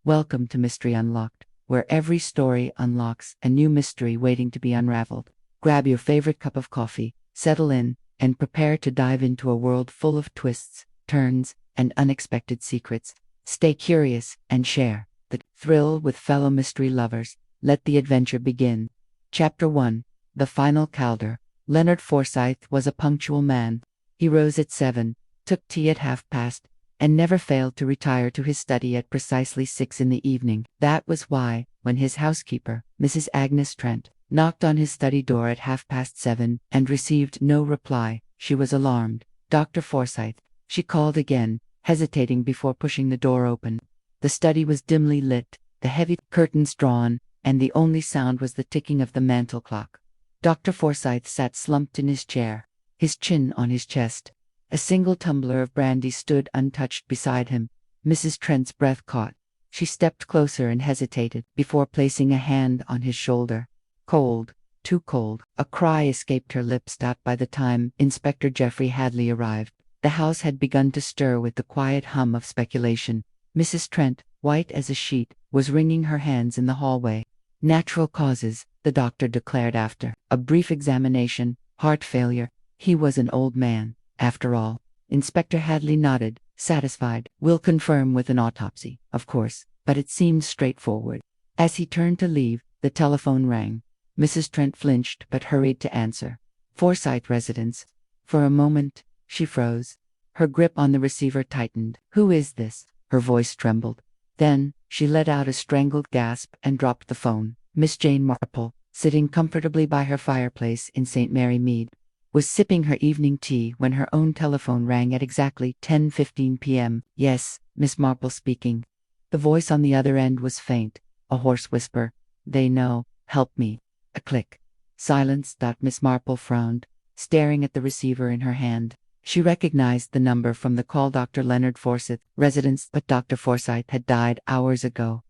Welcome to Mystery Unlocked, where every story unlocks a new mystery waiting to be unraveled. Grab your favorite cup of coffee, settle in, and prepare to dive into a world full of twists, turns, and unexpected secrets. Stay curious and share the thrill with fellow mystery lovers. Let the adventure begin. Chapter 1. The Final Calder. Leonard Forsythe was a punctual man. He rose at 7, took tea at past, and never failed to retire to his study at precisely 6 in the evening. That was why, when his housekeeper, Mrs. Agnes Trent, knocked on his study door at 7:30 and received no reply, she was alarmed. Dr. Forsythe, she called again, hesitating before pushing the door open. The study was dimly lit, the heavy curtains drawn, and the only sound was the ticking of the mantel clock. Dr. Forsythe sat slumped in his chair, his chin on his chest. A single tumbler of brandy stood untouched beside him. Mrs. Trent's breath caught. She stepped closer and hesitated before placing a hand on his shoulder. Cold, too cold. A cry escaped her lips by the time Inspector Geoffrey Hadley arrived. The house had begun to stir with the quiet hum of speculation. Mrs. Trent, white as a sheet, was wringing her hands in the hallway. Natural causes, the doctor declared after a brief examination. Heart failure. He was an old man, after all. Inspector Hadley nodded, satisfied. We'll confirm with an autopsy, of course, but it seems straightforward. As he turned to leave, the telephone rang. Mrs. Trent flinched but hurried to answer. Forsythe residence. For a moment, she froze. Her grip on the receiver tightened. Who is this? Her voice trembled. Then, she let out a strangled gasp and dropped the phone. Miss Jane Marple, sitting comfortably by her fireplace in St. Mary Mead, was sipping her evening tea when her own telephone rang at exactly 10:15 p.m. Yes, Miss Marple speaking. The voice on the other end was faint, a hoarse whisper. They know. Help me. A click. Silence. Miss Marple frowned, staring at the receiver in her hand. She recognized the number from the call. Dr. Leonard Forsythe, residence, but Dr. Forsythe had died hours ago.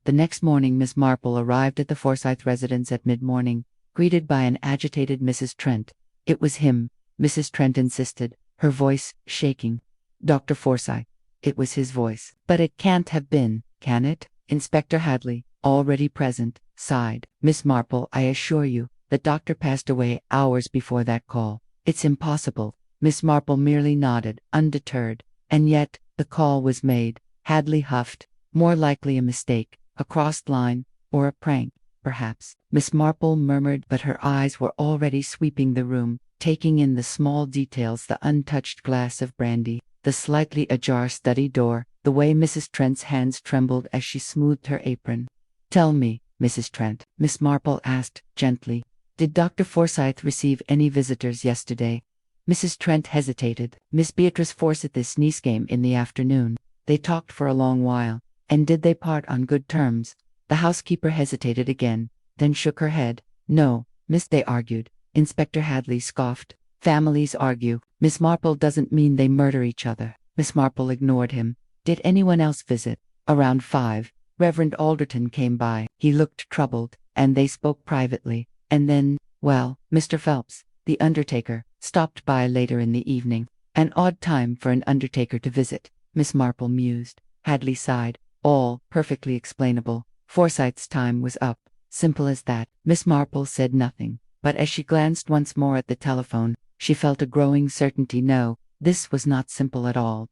The next morning Miss Marple arrived at the Forsythe residence at mid-morning, greeted by an agitated Mrs. Trent. It was him, Mrs. Trent insisted, her voice shaking. Dr. Forsythe. It was his voice. But it can't have been, can it? Inspector Hadley, already present, sighed. Miss Marple, I assure you, the doctor passed away hours before that call. It's impossible. Miss Marple merely nodded, undeterred. And yet, the call was made. Hadley huffed. More likely a mistake, a crossed line, or a prank, perhaps. Miss Marple murmured, but her eyes were already sweeping the room, taking in the small details: the untouched glass of brandy, the slightly ajar study door, the way Mrs. Trent's hands trembled as she smoothed her apron. Tell me, Mrs. Trent, Miss Marple asked, gently, did Dr. Forsythe receive any visitors yesterday? Mrs. Trent hesitated. Miss Beatrice Forsythe's niece came in the afternoon. They talked for a long while. And did they part on good terms? The housekeeper hesitated again, then shook her head. No, miss, they argued. Inspector Hadley scoffed. Families argue. Miss Marple doesn't mean they murder each other. Miss Marple ignored him. Did anyone else visit? Around 5, Reverend Alderton came by. He looked troubled, and they spoke privately. And then, well, Mr. Phelps, the undertaker, stopped by later in the evening. An odd time for an undertaker to visit, Miss Marple mused. Hadley sighed. All perfectly explainable. Forsythe's time was up. Simple as that. Miss Marple said nothing, but as she glanced once more at the telephone, she felt a growing certainty. No, this was not simple at all.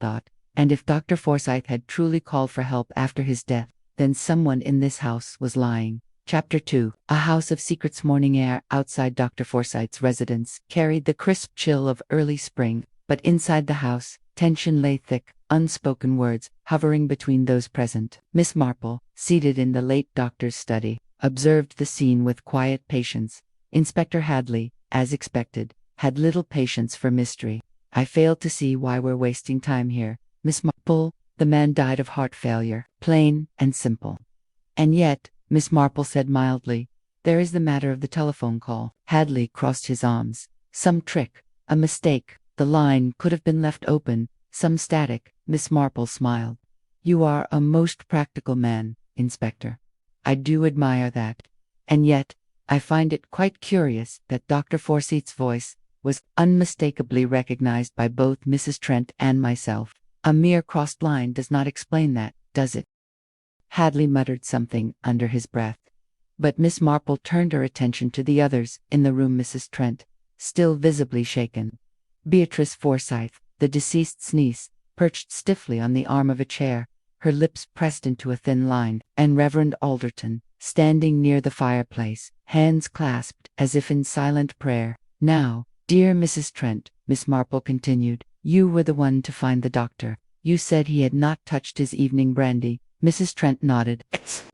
And if Dr. Forsythe had truly called for help after his death, then someone in this house was lying. Chapter 2. A house of secrets. Morning air outside Dr. Forsythe's residence carried the crisp chill of early spring, but inside the house, tension lay thick, unspoken words hovering between those present. Miss Marple, seated in the late doctor's study, observed the scene with quiet patience. Inspector Hadley, as expected, had little patience for mystery. I fail to see why we're wasting time here, Miss Marple. The man died of heart failure, plain and simple. And yet, Miss Marple said mildly, there is the matter of the telephone call. Hadley crossed his arms. Some trick, a mistake. The line could have been left open. Some static. Miss Marple smiled. You are a most practical man, Inspector. I do admire that. And yet, I find it quite curious that Dr. Forsythe's voice was unmistakably recognized by both Mrs. Trent and myself. A mere crossed line does not explain that, does it? Hadley muttered something under his breath. But Miss Marple turned her attention to the others in the room. Mrs. Trent, still visibly shaken. Beatrice Forsyth, the deceased's niece, perched stiffly on the arm of a chair, her lips pressed into a thin line, and Reverend Alderton, standing near the fireplace, hands clasped as if in silent prayer. Now, dear Mrs. Trent, Miss Marple continued, you were the one to find the doctor. You said he had not touched his evening brandy. Mrs. Trent nodded.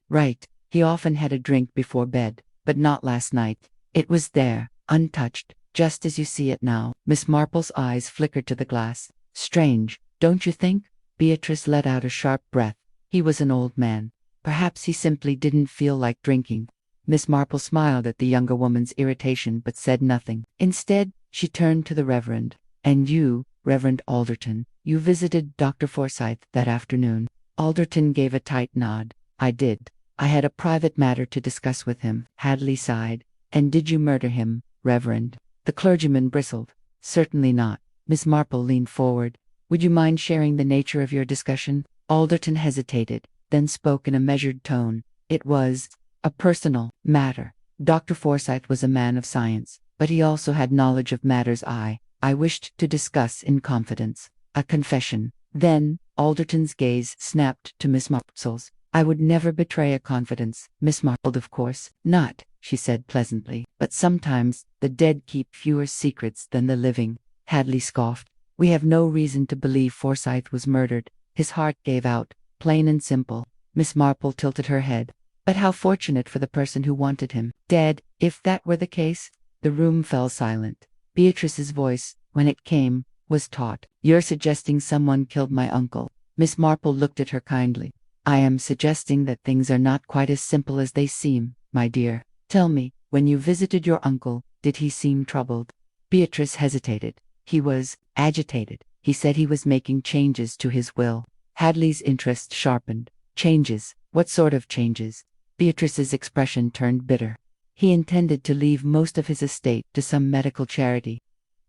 Right, he often had a drink before bed, but not last night. It was there, untouched, just as you see it now. Miss Marple's eyes flickered to the glass. Strange, don't you think? Beatrice let out a sharp breath. He was an old man. Perhaps he simply didn't feel like drinking. Miss Marple smiled at the younger woman's irritation but said nothing. Instead, she turned to the Reverend. And you, Reverend Alderton, you visited Dr. Forsyth that afternoon. Alderton gave a tight nod. I did. I had a private matter to discuss with him. Hadley sighed. And did you murder him, Reverend? The clergyman bristled. Certainly not. Miss Marple leaned forward. Would you mind sharing the nature of your discussion? Alderton hesitated, then spoke in a measured tone. It was a personal matter. Dr. Forsyth was a man of science, but he also had knowledge of matters I wished to discuss in confidence. A confession. Then, Alderton's gaze snapped to Miss Marple's. I would never betray a confidence. Miss Marple, of course not, she said pleasantly. But sometimes, the dead keep fewer secrets than the living. Hadley scoffed. We have no reason to believe Forsyth was murdered. His heart gave out, plain and simple. Miss Marple tilted her head. But how fortunate for the person who wanted him. Dead, if that were the case. The room fell silent. Beatrice's voice, when it came, was taut. You're suggesting someone killed my uncle. Miss Marple looked at her kindly. I am suggesting that things are not quite as simple as they seem, my dear. Tell me, when you visited your uncle, did he seem troubled? Beatrice hesitated. He was agitated. He said he was making changes to his will. Hadley's interest sharpened. Changes? What sort of changes? Beatrice's expression turned bitter. He intended to leave most of his estate to some medical charity.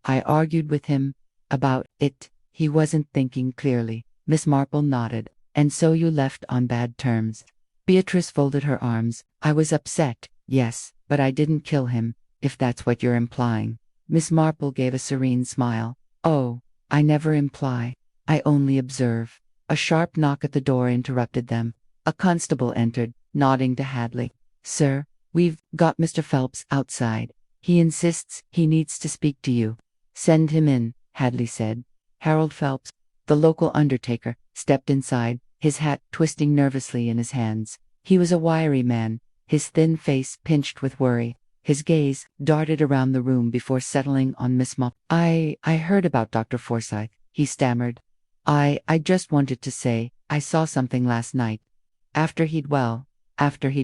I argued with him about it. He wasn't thinking clearly. Miss Marple nodded. And so you left on bad terms. Beatrice folded her arms. I was upset, yes, but I didn't kill him, if that's what you're implying. Miss Marple gave a serene smile. Oh, I never imply. I only observe. A sharp knock at the door interrupted them. A constable entered, nodding to Hadley. Sir, we've got Mr. Phelps outside. He insists he needs to speak to you. Send him in, Hadley said. Harold Phelps, the local undertaker, stepped inside, his hat twisting nervously in his hands. He was a wiry man, his thin face pinched with worry. His gaze darted around the room before settling on Miss Marple. I heard about Dr. Forsyth, he stammered. I just wanted to say, I saw something last night. After he'd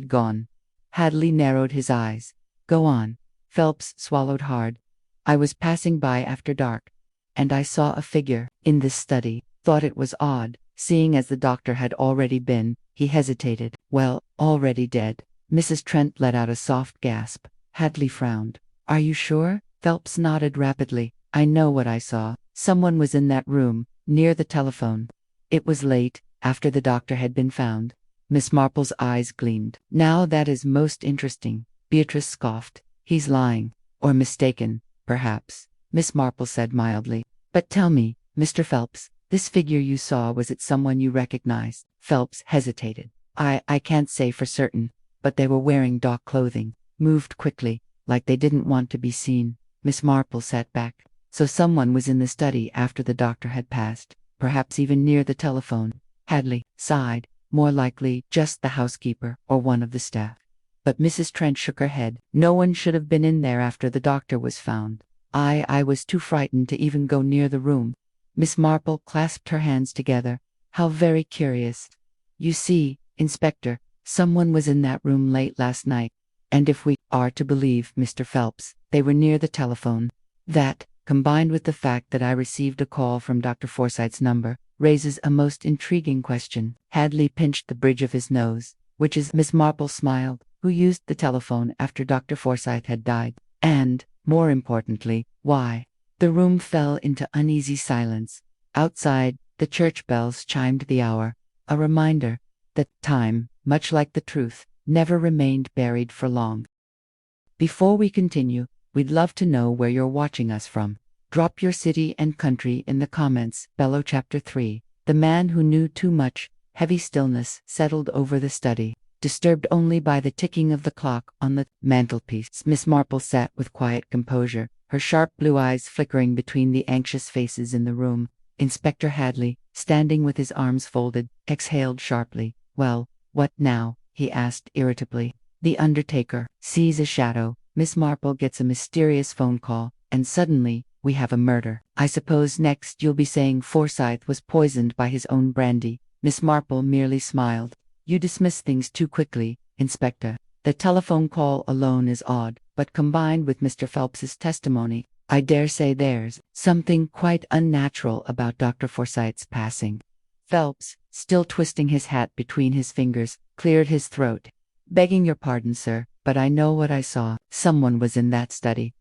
gone. Hadley narrowed his eyes. Go on. Phelps swallowed hard. I was passing by after dark, and I saw a figure in this study. Thought it was odd, seeing as the doctor had already been. He hesitated. Well, already dead. Mrs. Trent let out a soft gasp. Hadley frowned. Are you sure? Phelps nodded rapidly. I know what I saw. Someone was in that room, near the telephone. It was late, after the doctor had been found. Miss Marple's eyes gleamed. Now that is most interesting. Beatrice scoffed. He's lying. Or mistaken, perhaps. Miss Marple said mildly. But tell me, Mr. Phelps, this figure you saw, was it someone you recognized? Phelps hesitated. I can't say for certain, but they were wearing dark clothing. Moved quickly, like they didn't want to be seen. Miss Marple sat back. So someone was in the study after the doctor had passed, perhaps even near the telephone. Hadley sighed. More likely just the housekeeper or one of the staff. But Mrs. Trent shook her head. No one should have been in there after the doctor was found. I was too frightened to even go near the room. Miss Marple clasped her hands together. How very curious. You see, Inspector, someone was in that room late last night. And if we are to believe Mr. Phelps, they were near the telephone. That, combined with the fact that I received a call from Dr. Forsyth's number, raises a most intriguing question. Hadley pinched the bridge of his nose. Which is, Miss Marple smiled, who used the telephone after Dr. Forsyth had died. And, more importantly, why? The room fell into uneasy silence. Outside, the church bells chimed the hour. A reminder. that time, much like the truth, never remained buried for long. Before we continue, we'd love to know where you're watching us from. Drop your city and country in the comments. Below. Chapter 3. The man who knew too much. Heavy stillness settled over the study, disturbed only by the ticking of the clock on the mantelpiece. Miss Marple sat with quiet composure, her sharp blue eyes flickering between the anxious faces in the room. Inspector Hadley, standing with his arms folded, exhaled sharply. "Well, what now?" he asked irritably. The undertaker sees a shadow. Miss Marple gets a mysterious phone call, and suddenly, we have a murder. I suppose next you'll be saying Forsyth was poisoned by his own brandy. Miss Marple merely smiled. You dismiss things too quickly, Inspector. The telephone call alone is odd, but combined with Mr. Phelps's testimony, I dare say there's something quite unnatural about Dr. Forsyth's passing. Phelps, still twisting his hat between his fingers, cleared his throat. "Begging your pardon, sir, but I know what I saw. Someone was in that study."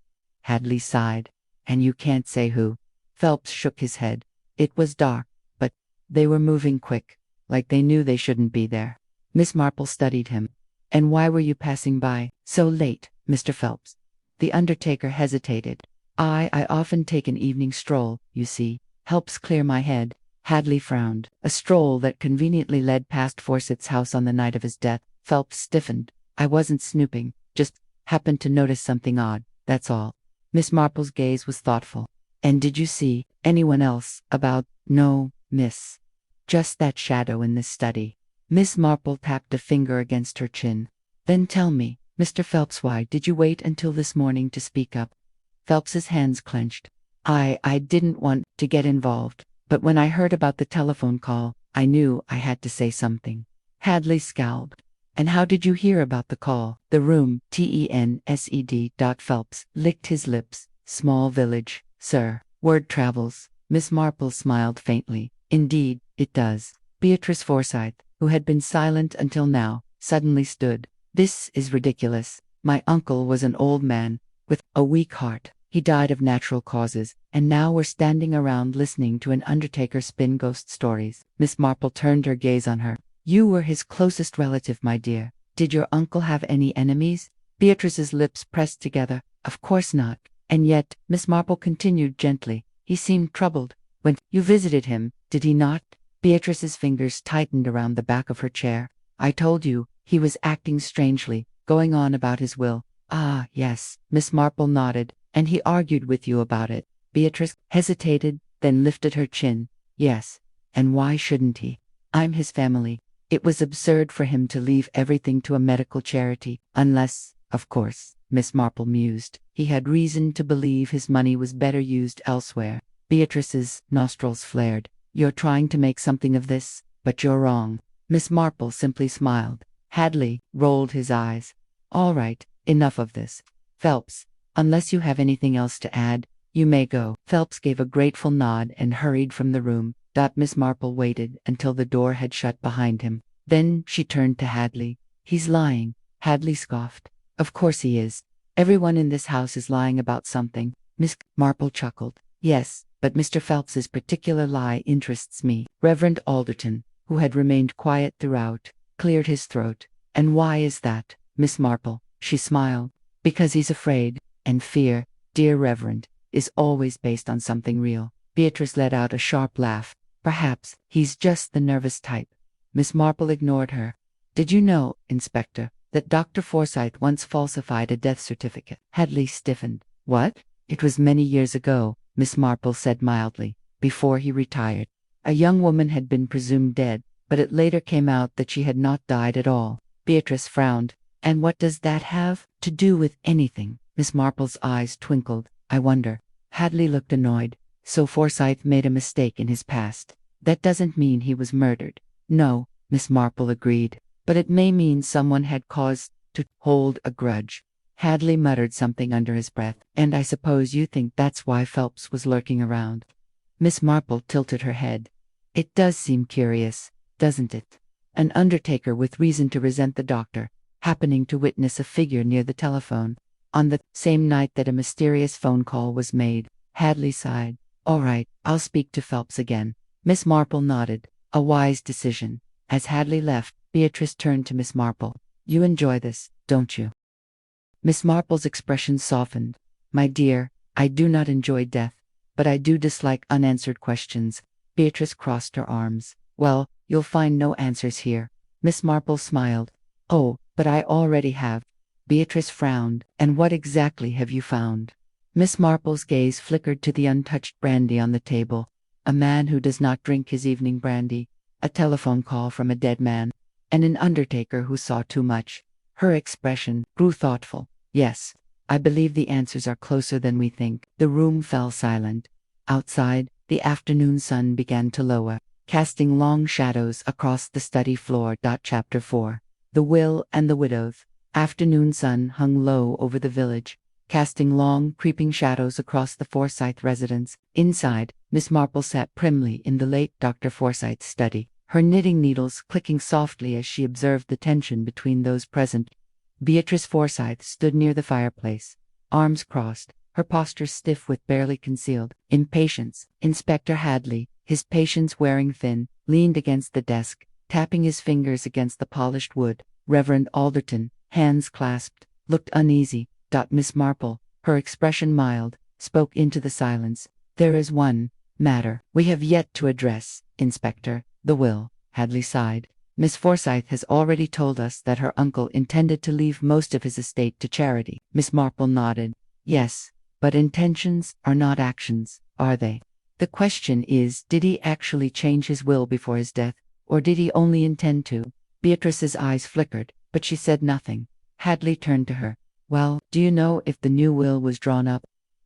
Hadley sighed. "And you can't say who?" Phelps shook his head. "It was dark, but they were moving quick, like they knew they shouldn't be there." Miss Marple studied him. "And why were you passing by so late, Mr. Phelps?" The undertaker hesitated. I often take an evening stroll, you see. Helps clear my head." Hadley frowned. "A stroll that conveniently led past Forsyth's house on the night of his death." Phelps stiffened. "I wasn't snooping, just happened to notice something odd, that's all." Miss Marple's gaze was thoughtful. "And did you see anyone else about?" "No, miss. Just that shadow in this study." Miss Marple tapped a finger against her chin. "Then tell me, Mr. Phelps, why did you wait until this morning to speak up?" Phelps's hands clenched. I didn't want to get involved, but when I heard about the telephone call, I knew I had to say something." Hadley scowled. "And how did you hear about the call?" "The room, TENSED. Phelps licked his lips. "Small village, sir. Word travels." Miss Marple smiled faintly. "Indeed, it does." Beatrice Forsyth, who had been silent until now, suddenly stood. "This is ridiculous. My uncle was an old man, with a weak heart. He died of natural causes, and now we're standing around listening to an undertaker spin ghost stories." Miss Marple turned her gaze on her. "You were his closest relative, my dear. Did your uncle have any enemies?" Beatrice's lips pressed together. "Of course not." "And yet," Miss Marple continued gently, "he seemed troubled when you visited him, did he not?" Beatrice's fingers tightened around the back of her chair. "I told you, he was acting strangely, going on about his will." "Ah, yes." Miss Marple nodded. "And he argued with you about it?" Beatrice hesitated, then lifted her chin. "Yes. And why shouldn't he? I'm his family. It was absurd for him to leave everything to a medical charity, unless, of course," Miss Marple mused, "he had reason to believe his money was better used elsewhere." Beatrice's nostrils flared. "You're trying to make something of this, but you're wrong." Miss Marple simply smiled. Hadley rolled his eyes. "All right, enough of this. Phelps, unless you have anything else to add, you may go." Phelps gave a grateful nod and hurried from the room. Miss Marple waited until the door had shut behind him. Then she turned to Hadley. "He's lying." Hadley scoffed. "Of course he is. Everyone in this house is lying about something." Miss Marple chuckled. "Yes, but Mr. Phelps's particular lie interests me." Reverend Alderton, who had remained quiet throughout, cleared his throat. "And why is that, Miss Marple?" She smiled. "Because he's afraid, and fear, dear Reverend, is always based on something real." Beatrice let out a sharp laugh. "Perhaps he's just the nervous type." Miss Marple ignored her. "Did you know, Inspector, that Dr. Forsyth once falsified a death certificate?" Hadley stiffened. "What?" "It was many years ago," Miss Marple said mildly, "before he retired. A young woman had been presumed dead, but it later came out that she had not died at all." Beatrice frowned. "And what does that have to do with anything?" Miss Marple's eyes twinkled. "I wonder." Hadley looked annoyed. "So Forsyth made a mistake in his past. That doesn't mean he was murdered." "No," Miss Marple agreed. "But it may mean someone had cause to hold a grudge." Hadley muttered something under his breath. "And I suppose you think that's why Phelps was lurking around?" Miss Marple tilted her head. "It does seem curious, doesn't it? An undertaker with reason to resent the doctor, happening to witness a figure near the telephone, on the same night that a mysterious phone call was made." Hadley sighed. "All right, I'll speak to Phelps again." Miss Marple nodded. A wise decision. As Hadley left, Beatrice turned to Miss Marple. You enjoy this, don't you? Miss Marple's expression softened. My dear, I do not enjoy death, but I do dislike unanswered questions. Beatrice crossed her arms. Well, you'll find no answers here. Miss Marple smiled. Oh, but I already have. Beatrice frowned. And what exactly have you found? Miss Marple's gaze flickered to the untouched brandy on the table. A man who does not drink his evening brandy. A telephone call from a dead man. And an undertaker who saw too much. Her expression grew thoughtful. Yes, I believe the answers are closer than we think. The room fell silent. Outside, the afternoon sun began to lower, casting long shadows across the study floor. Chapter 4. The Will and the Widows. Afternoon sun hung low over the village, casting long, creeping shadows across the Forsyth residence. Inside, Miss Marple sat primly in the late Dr. Forsyth's study, her knitting needles clicking softly as she observed the tension between those present. Beatrice Forsyth stood near the fireplace, arms crossed, her posture stiff with barely concealed impatience. Inspector Hadley, his patience wearing thin, leaned against the desk, tapping his fingers against the polished wood. Reverend Alderton, hands clasped, looked uneasy. Miss Marple, her expression mild, spoke into the silence. There is one matter we have yet to address, Inspector. The will. Hadley sighed. Miss Forsyth has already told us that her uncle intended to leave most of his estate to charity. Miss Marple nodded. Yes, but intentions are not actions, are they? The question is, did he actually change his will before his death, or did he only intend to? Beatrice's eyes flickered, but she said nothing. Hadley turned to her. Well, do you know if the new will was drawn up?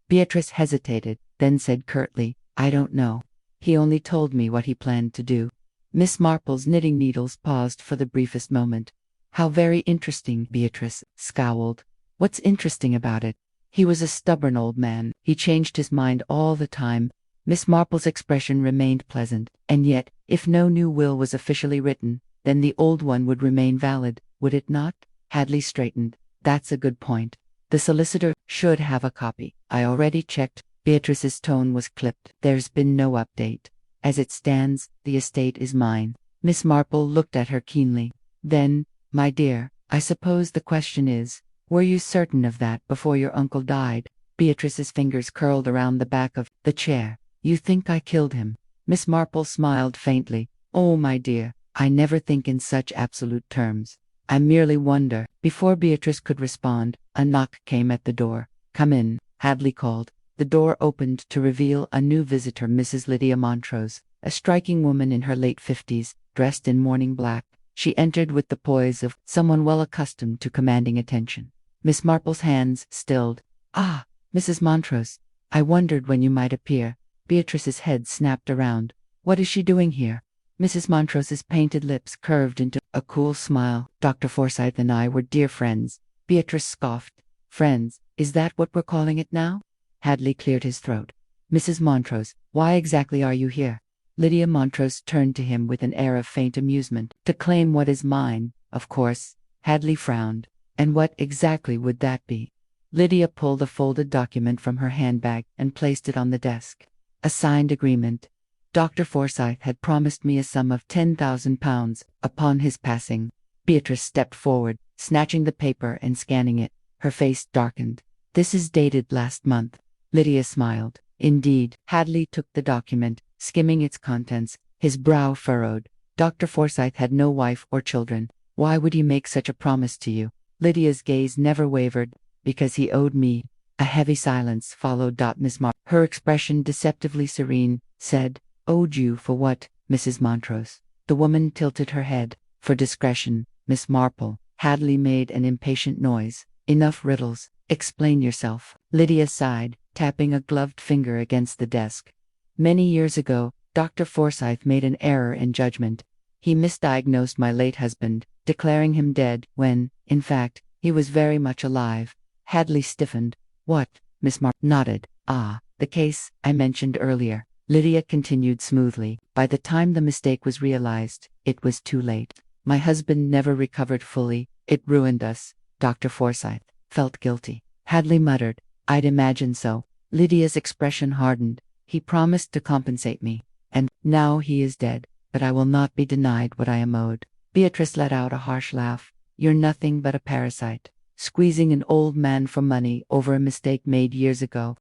Beatrice hesitated, then said curtly, I don't know. He only told me what he planned to do. Miss Marple's knitting needles paused for the briefest moment. How very interesting, Beatrice scowled. What's interesting about it? He was a stubborn old man. He changed his mind all the time. Miss Marple's expression remained pleasant. And yet, if no new will was officially written, then the old one would remain valid, would it not? Hadley straightened. That's a good point. The solicitor should have a copy. I already checked. Beatrice's tone was clipped. There's been no update. As it stands, the estate is mine. Miss Marple looked at her keenly. Then, my dear, I suppose the question is, were you certain of that before your uncle died? Beatrice's fingers curled around the back of the chair. You think I killed him? Miss Marple smiled faintly. Oh, my dear, I never think in such absolute terms. I merely wonder. Before Beatrice could respond, a knock came at the door. Come in, Hadley called. The door opened to reveal a new visitor, Mrs. Lydia Montrose, a striking woman in her late 50s, dressed in mourning black. She entered with the poise of someone well accustomed to commanding attention. Miss Marple's hands stilled. Ah, Mrs. Montrose, I wondered when you might appear. Beatrice's head snapped around. What is she doing here? Mrs. Montrose's painted lips curved into a cool smile. Dr. Forsyth and I were dear friends. Beatrice scoffed. Friends, is that what we're calling it now? Hadley cleared his throat. Mrs. Montrose, why exactly are you here? Lydia Montrose turned to him with an air of faint amusement. To claim what is mine, of course. Hadley frowned. And what exactly would that be? Lydia pulled a folded document from her handbag and placed it on the desk. A signed agreement. Dr. Forsyth had promised me a sum of £10,000 upon his passing. Beatrice stepped forward, snatching the paper and scanning it. Her face darkened. This is dated last month. Lydia smiled. Indeed. Hadley took the document, skimming its contents, his brow furrowed. Dr. Forsyth had no wife or children. Why would he make such a promise to you? Lydia's gaze never wavered. Because he owed me. A heavy silence followed. Miss Marple, her expression deceptively serene, said, Owed you for what, Mrs. Montrose? The woman tilted her head. For discretion, Miss Marple. Hadley made an impatient noise. Enough riddles. Explain yourself. Lydia sighed, tapping a gloved finger against the desk. Many years ago, Dr. Forsyth made an error in judgment. He misdiagnosed my late husband, declaring him dead, when, in fact, he was very much alive. Hadley stiffened. What? Miss Marple nodded. Ah, the case I mentioned earlier. Lydia continued smoothly. By the time the mistake was realized, it was too late. My husband never recovered fully. It ruined us. Dr. Forsyth felt guilty. Hadley muttered, I'd imagine so. Lydia's expression hardened. He promised to compensate me. And now he is dead, but I will not be denied what I am owed. Beatrice let out a harsh laugh. You're nothing but a parasite, squeezing an old man for money over a mistake made years ago.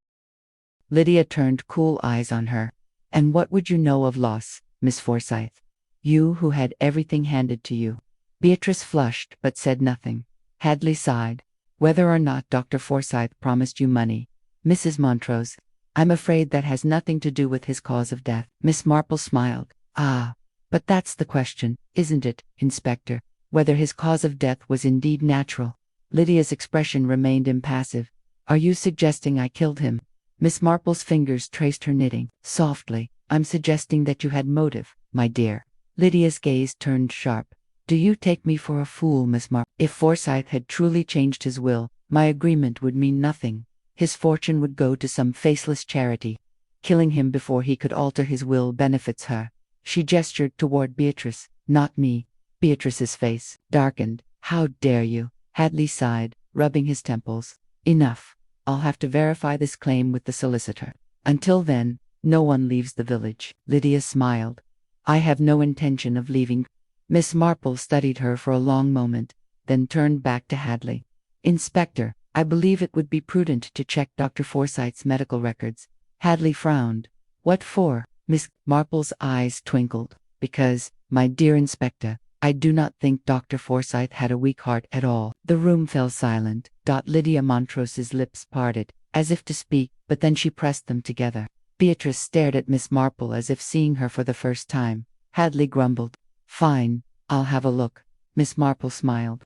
Lydia turned cool eyes on her. And what would you know of loss, Miss Forsyth? You who had everything handed to you. Beatrice flushed but said nothing. Hadley sighed. Whether or not Dr. Forsyth promised you money, Mrs. Montrose, I'm afraid that has nothing to do with his cause of death. Miss Marple smiled. Ah, but that's the question, isn't it, Inspector? Whether his cause of death was indeed natural. Lydia's expression remained impassive. Are you suggesting I killed him? Miss Marple's fingers traced her knitting. Softly, I'm suggesting that you had motive, my dear. Lydia's gaze turned sharp. Do you take me for a fool, Miss Marple? If Forsyth had truly changed his will, my agreement would mean nothing. His fortune would go to some faceless charity. Killing him before he could alter his will benefits her. She gestured toward Beatrice. Not me. Beatrice's face darkened. How dare you? Hadley sighed, rubbing his temples. Enough. I'll have to verify this claim with the solicitor. Until then, no one leaves the village. Lydia smiled. I have no intention of leaving. Miss Marple studied her for a long moment, then turned back to Hadley. Inspector, I believe it would be prudent to check Dr. Forsyth's medical records. Hadley frowned. What for? Miss Marple's eyes twinkled. Because, my dear Inspector, I do not think Dr. Forsyth had a weak heart at all. The room fell silent. Lydia Montrose's lips parted, as if to speak, but then she pressed them together. Beatrice stared at Miss Marple as if seeing her for the first time. Hadley grumbled. Fine, I'll have a look. Miss Marple smiled.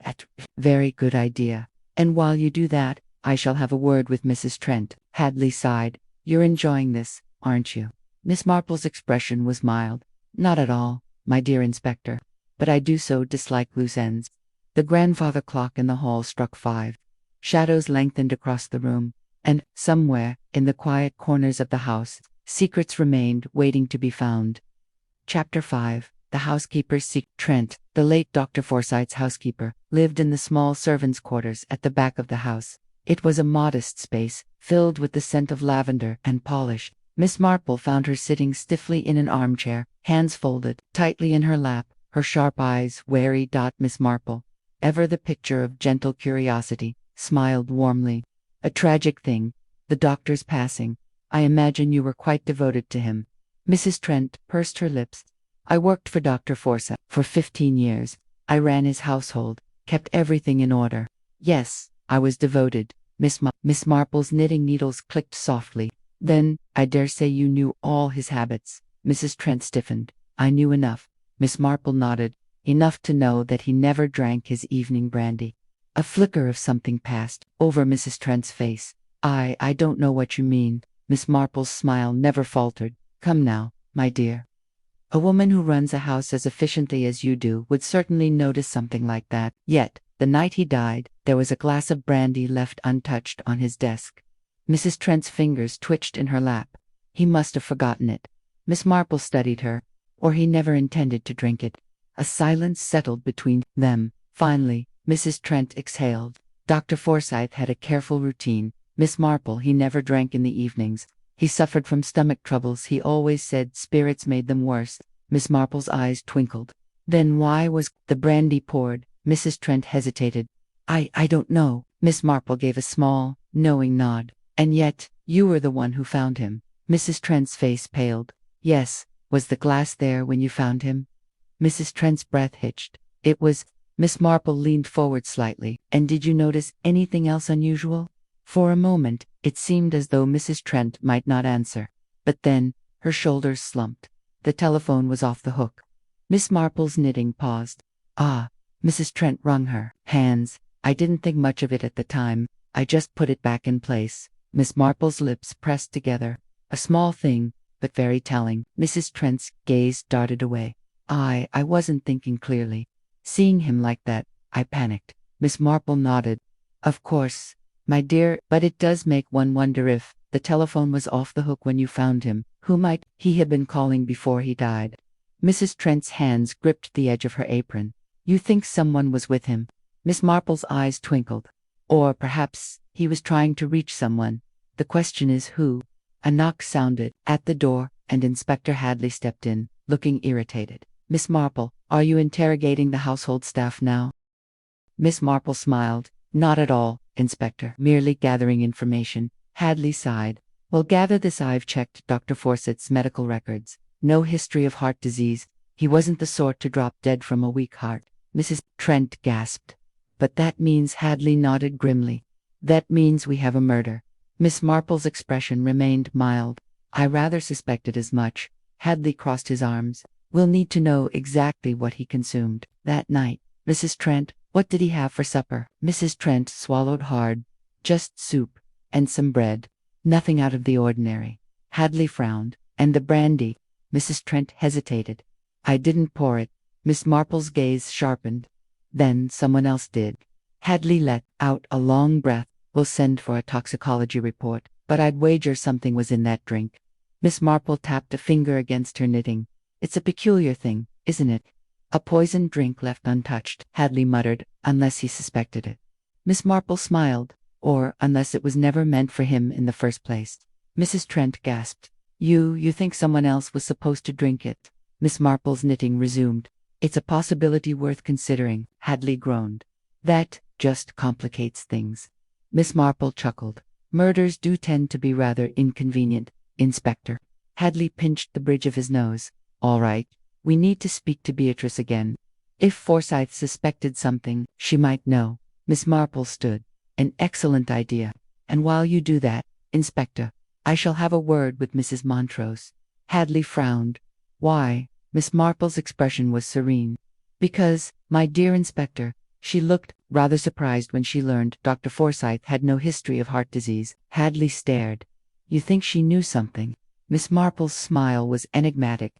Very good idea. And while you do that, I shall have a word with Mrs. Trent. Hadley sighed. You're enjoying this, aren't you? Miss Marple's expression was mild. Not at all, my dear Inspector. But I do so dislike loose ends. The grandfather clock in the hall struck 5. Shadows lengthened across the room, and, somewhere, in the quiet corners of the house, secrets remained waiting to be found. Chapter 5. The Housekeeper's Secret. Trent, the late Dr. Forsyth's housekeeper, lived in the small servants' quarters at the back of the house. It was a modest space, filled with the scent of lavender and polish. Miss Marple found her sitting stiffly in an armchair, hands folded tightly in her lap, her sharp eyes wary. Miss Marple, ever the picture of gentle curiosity, smiled warmly. A tragic thing, the doctor's passing. I imagine you were quite devoted to him. Mrs. Trent pursed her lips. I worked for Dr. Forsyth for 15 years. I ran his household, kept everything in order. Yes, I was devoted. Miss Marple's knitting needles clicked softly. Then, I dare say you knew all his habits. Mrs. Trent stiffened. I knew enough. Miss Marple nodded. Enough to know that he never drank his evening brandy. A flicker of something passed over Mrs. Trent's face. I don't know what you mean. Miss Marple's smile never faltered. Come now, my dear. A woman who runs a house as efficiently as you do would certainly notice something like that. Yet, the night he died, there was a glass of brandy left untouched on his desk. Mrs. Trent's fingers twitched in her lap. He must have forgotten it. Miss Marple studied her. Or he never intended to drink it. A silence settled between them. Finally, Mrs. Trent exhaled. Dr. Forsyth had a careful routine. Miss Marple, he never drank in the evenings. He suffered from stomach troubles. He always said spirits made them worse. Miss Marple's eyes twinkled. Then why was the brandy poured? Mrs. Trent hesitated. I don't know. Miss Marple gave a small, knowing nod. And yet, you were the one who found him. Mrs. Trent's face paled. Yes, was the glass there when you found him? Mrs. Trent's breath hitched. It was. Miss Marple leaned forward slightly. And did you notice anything else unusual? For a moment, it seemed as though Mrs. Trent might not answer. But then, her shoulders slumped. The telephone was off the hook. Miss Marple's knitting paused. Ah, Mrs. Trent wrung her hands. I didn't think much of it at the time. I just put it back in place. Miss Marple's lips pressed together. A small thing, but very telling. Mrs. Trent's gaze darted away. I wasn't thinking clearly. Seeing him like that, I panicked. Miss Marple nodded. Of course, my dear, but it does make one wonder if the telephone was off the hook when you found him. Who might he have been calling before he died? Mrs. Trent's hands gripped the edge of her apron. You think someone was with him? Miss Marple's eyes twinkled. Or perhaps he was trying to reach someone. The question is who? A knock sounded at the door, and Inspector Hadley stepped in, looking irritated. Miss Marple, are you interrogating the household staff now? Miss Marple smiled. Not at all, Inspector. Merely gathering information. Hadley sighed. Well, gather this. I've checked Dr. Forsyth's medical records. No history of heart disease. He wasn't the sort to drop dead from a weak heart. Mrs. Trent gasped. But that means, Hadley nodded grimly. That means we have a murder. Miss Marple's expression remained mild. I rather suspected as much. Hadley crossed his arms. We'll need to know exactly what he consumed that night. Mrs. Trent, what did he have for supper? Mrs. Trent swallowed hard. Just soup. And some bread. Nothing out of the ordinary. Hadley frowned. And the brandy? Mrs. Trent hesitated. I didn't pour it. Miss Marple's gaze sharpened. Then someone else did. Hadley let out a long breath. We'll send for a toxicology report, but I'd wager something was in that drink. Miss Marple tapped a finger against her knitting. It's a peculiar thing, isn't it? A poisoned drink left untouched, Hadley muttered, unless he suspected it. Miss Marple smiled. Or unless it was never meant for him in the first place. Mrs. Trent gasped. You think someone else was supposed to drink it? Miss Marple's knitting resumed. It's a possibility worth considering, Hadley groaned. That just complicates things. Miss Marple chuckled. Murders do tend to be rather inconvenient, Inspector. Hadley pinched the bridge of his nose. All right, we need to speak to Beatrice again. If Forsyth suspected something, she might know. Miss Marple stood. An excellent idea. And while you do that, Inspector, I shall have a word with Mrs. Montrose. Hadley frowned. Why? Miss Marple's expression was serene. Because, my dear Inspector, she looked rather surprised when she learned Dr. Forsyth had no history of heart disease. Hadley stared. You think she knew something? Miss Marple's smile was enigmatic.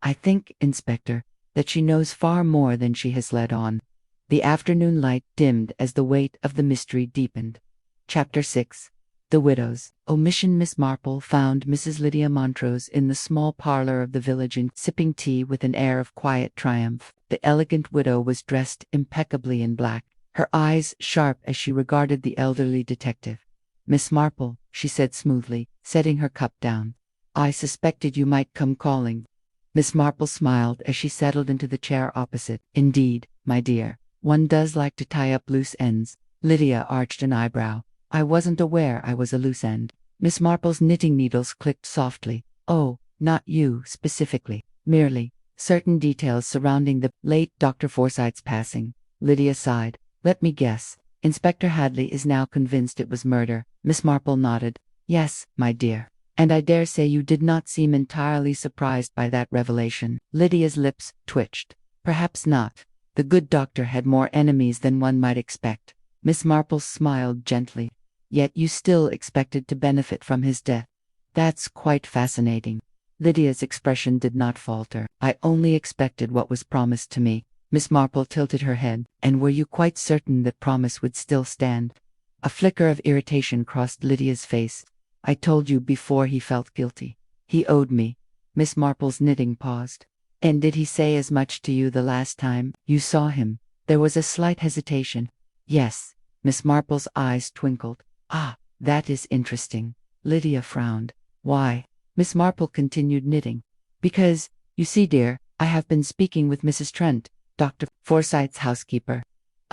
I think, Inspector, that she knows far more than she has let on. The afternoon light dimmed as the weight of the mystery deepened. Chapter 6. The Widows. Omission. Miss Marple found Mrs. Lydia Montrose in the small parlor of the village inn, sipping tea with an air of quiet triumph. The elegant widow was dressed impeccably in black, her eyes sharp as she regarded the elderly detective. Miss Marple, she said smoothly, setting her cup down. I suspected you might come calling. Miss Marple smiled as she settled into the chair opposite. Indeed, my dear. One does like to tie up loose ends. Lydia arched an eyebrow. I wasn't aware I was a loose end. Miss Marple's knitting needles clicked softly. Oh, not you, specifically. Merely certain details surrounding the late Dr. Forsyth's passing. Lydia sighed. Let me guess. Inspector Hadley is now convinced it was murder. Miss Marple nodded. Yes, my dear. And I dare say you did not seem entirely surprised by that revelation. Lydia's lips twitched. Perhaps not. The good doctor had more enemies than one might expect. Miss Marple smiled gently. Yet you still expected to benefit from his death. That's quite fascinating. Lydia's expression did not falter. I only expected what was promised to me. Miss Marple tilted her head. And were you quite certain that promise would still stand? A flicker of irritation crossed Lydia's face. I told you before he felt guilty. He owed me. Miss Marple's knitting paused. And did he say as much to you the last time you saw him? There was a slight hesitation. Yes. Miss Marple's eyes twinkled. Ah, that is interesting. Lydia frowned. Why? Miss Marple continued knitting. Because, you see, dear, I have been speaking with Mrs. Trent, Dr. Forsyth's housekeeper.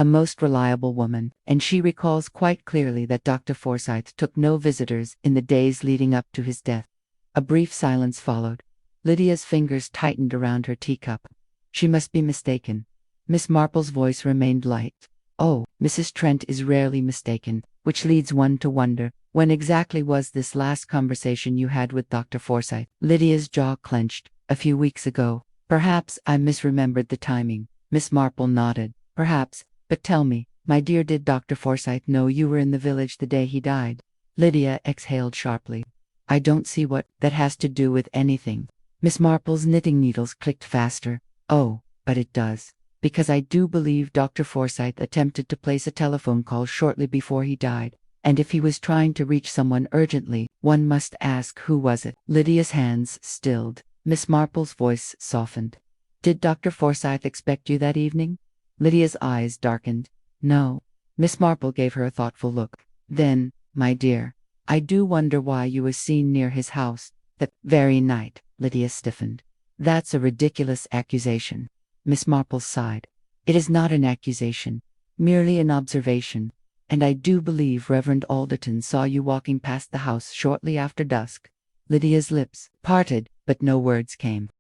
A most reliable woman, and she recalls quite clearly that Dr. Forsyth took no visitors in the days leading up to his death. A brief silence followed. Lydia's fingers tightened around her teacup. She must be mistaken. Miss Marple's voice remained light. Oh, Mrs. Trent is rarely mistaken, which leads one to wonder, when exactly was this last conversation you had with Dr. Forsyth? Lydia's jaw clenched. A few weeks ago. Perhaps I misremembered the timing. Miss Marple nodded. Perhaps, but tell me, my dear, did Dr. Forsyth know you were in the village the day he died? Lydia exhaled sharply. I don't see what that has to do with anything. Miss Marple's knitting needles clicked faster. Oh, but it does. Because I do believe Dr. Forsyth attempted to place a telephone call shortly before he died. And if he was trying to reach someone urgently, one must ask who was it. Lydia's hands stilled. Miss Marple's voice softened. Did Dr. Forsyth expect you that evening? Lydia's eyes darkened. No. Miss Marple gave her a thoughtful look. Then, my dear, I do wonder why you were seen near his house that very night. Lydia stiffened. That's a ridiculous accusation. Miss Marple sighed. It is not an accusation, merely an observation. And I do believe Reverend Alderton saw you walking past the house shortly after dusk. Lydia's lips parted, but no words came.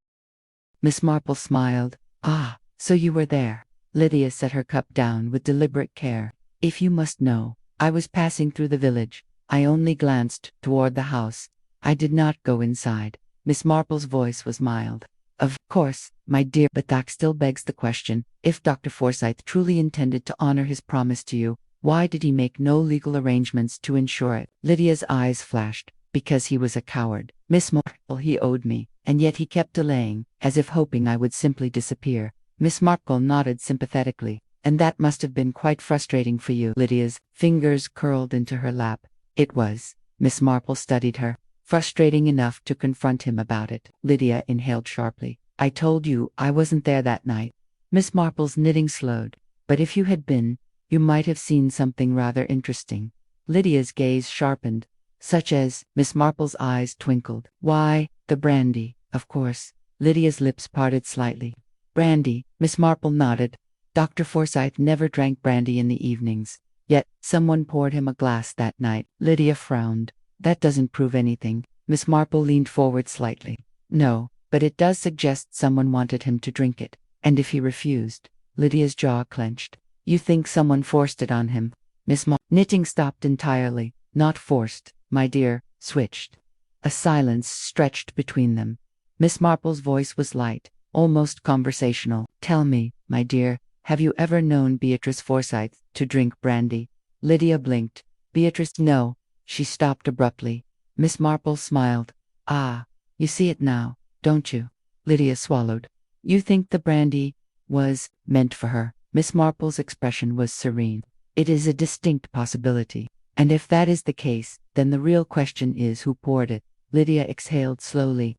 Miss Marple smiled. Ah, so you were there. Lydia set her cup down with deliberate care. If you must know, I was passing through the village. I only glanced toward the house. I did not go inside. Miss Marple's voice was mild. Of course, my dear, but that still begs the question, if Dr. Forsyth truly intended to honor his promise to you, why did he make no legal arrangements to ensure it? Lydia's eyes flashed. Because he was a coward. Miss Marple, he owed me, and yet he kept delaying, as if hoping I would simply disappear. Miss Marple nodded sympathetically. And that must have been quite frustrating for you. Lydia's fingers curled into her lap. It was. Miss Marple studied her. Frustrating enough to confront him about it. Lydia inhaled sharply. I told you I wasn't there that night. Miss Marple's knitting slowed. But if you had been, you might have seen something rather interesting. Lydia's gaze sharpened. Such as? Miss Marple's eyes twinkled. Why, the brandy, of course. Lydia's lips parted slightly. Brandy, Miss Marple nodded. Dr. Forsyth never drank brandy in the evenings. Yet, someone poured him a glass that night. Lydia frowned. That doesn't prove anything. Miss Marple leaned forward slightly. No, but it does suggest someone wanted him to drink it. And if he refused? Lydia's jaw clenched. You think someone forced it on him? Miss Marple. Knitting stopped entirely. Not forced, my dear, switched. A silence stretched between them. Miss Marple's voice was light, almost conversational. Tell me, my dear, have you ever known Beatrice Forsyth to drink brandy? Lydia blinked. Beatrice, no. She stopped abruptly. Miss Marple smiled. Ah, you see it now, don't you? Lydia swallowed. You think the brandy was meant for her? Miss Marple's expression was serene. It is a distinct possibility. And if that is the case, then the real question is who poured it. Lydia exhaled slowly.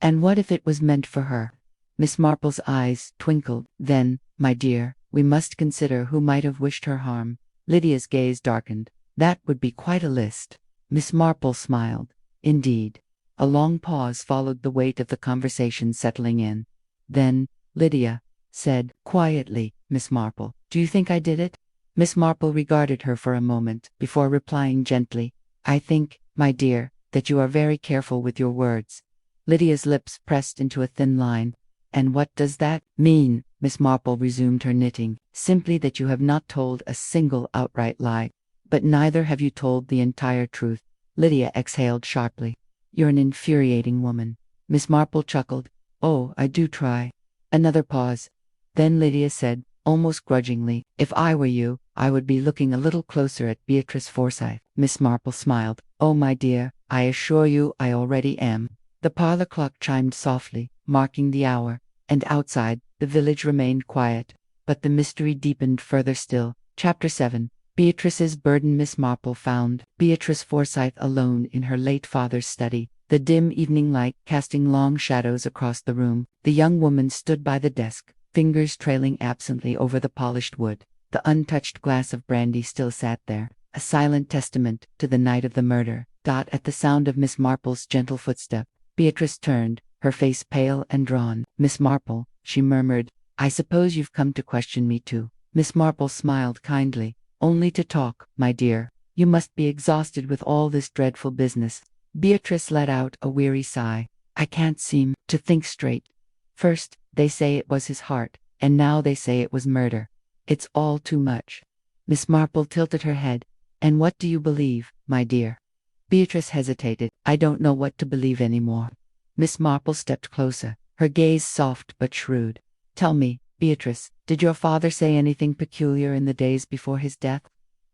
And what if it was meant for her? Miss Marple's eyes twinkled. Then, my dear, we must consider who might have wished her harm. Lydia's gaze darkened. That would be quite a list. Miss Marple smiled. Indeed. A long pause followed the weight of the conversation settling in. Then, Lydia said quietly, Miss Marple, do you think I did it? Miss Marple regarded her for a moment before replying gently, I think, my dear, that you are very careful with your words. Lydia's lips pressed into a thin line. And what does that mean? Miss Marple resumed her knitting. Simply that you have not told a single outright lie. But neither have you told the entire truth. Lydia exhaled sharply. You're an infuriating woman. Miss Marple chuckled. Oh, I do try. Another pause. Then Lydia said, almost grudgingly, if I were you, I would be looking a little closer at Beatrice Forsyth. Miss Marple smiled. Oh, my dear, I assure you I already am. The parlor clock chimed softly, marking the hour, and outside, the village remained quiet. But the mystery deepened further still. Chapter 7. Beatrice's burden. Miss Marple found Beatrice Forsyth alone in her late father's study, the dim evening light casting long shadows across the room. The young woman stood by the desk, fingers trailing absently over the polished wood. The untouched glass of brandy still sat there, a silent testament to the night of the murder. At the sound of Miss Marple's gentle footstep, Beatrice turned, her face pale and drawn. Miss Marple, she murmured, I suppose you've come to question me too. Miss Marple smiled kindly. Only to talk, my dear. You must be exhausted with all this dreadful business. Beatrice let out a weary sigh. I can't seem to think straight. First, they say it was his heart, and now they say it was murder. It's all too much. Miss Marple tilted her head. And what do you believe, my dear? Beatrice hesitated. I don't know what to believe anymore. Miss Marple stepped closer, her gaze soft but shrewd. Tell me, Beatrice, did your father say anything peculiar in the days before his death?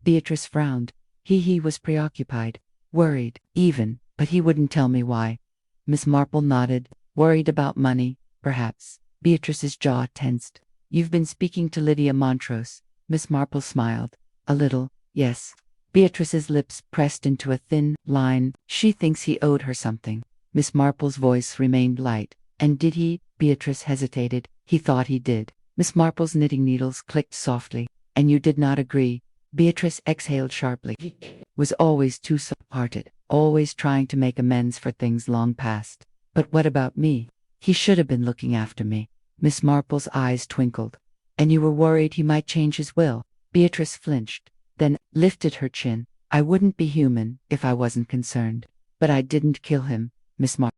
Beatrice frowned. He was preoccupied, worried, even, but he wouldn't tell me why. Miss Marple nodded. Worried about money, perhaps. Beatrice's jaw tensed. You've been speaking to Lydia Montrose. Miss Marple smiled. A little, yes. Beatrice's lips pressed into a thin line. She thinks he owed her something. Miss Marple's voice remained light. And did he? Beatrice hesitated. He thought he did. Miss Marple's knitting needles clicked softly. And you did not agree? Beatrice exhaled sharply. Was always too soft-hearted, always trying to make amends for things long past. But what about me? He should have been looking after me. Miss Marple's eyes twinkled. And you were worried he might change his will? Beatrice flinched, then lifted her chin. I wouldn't be human if I wasn't concerned. But I didn't kill him, Miss Marple.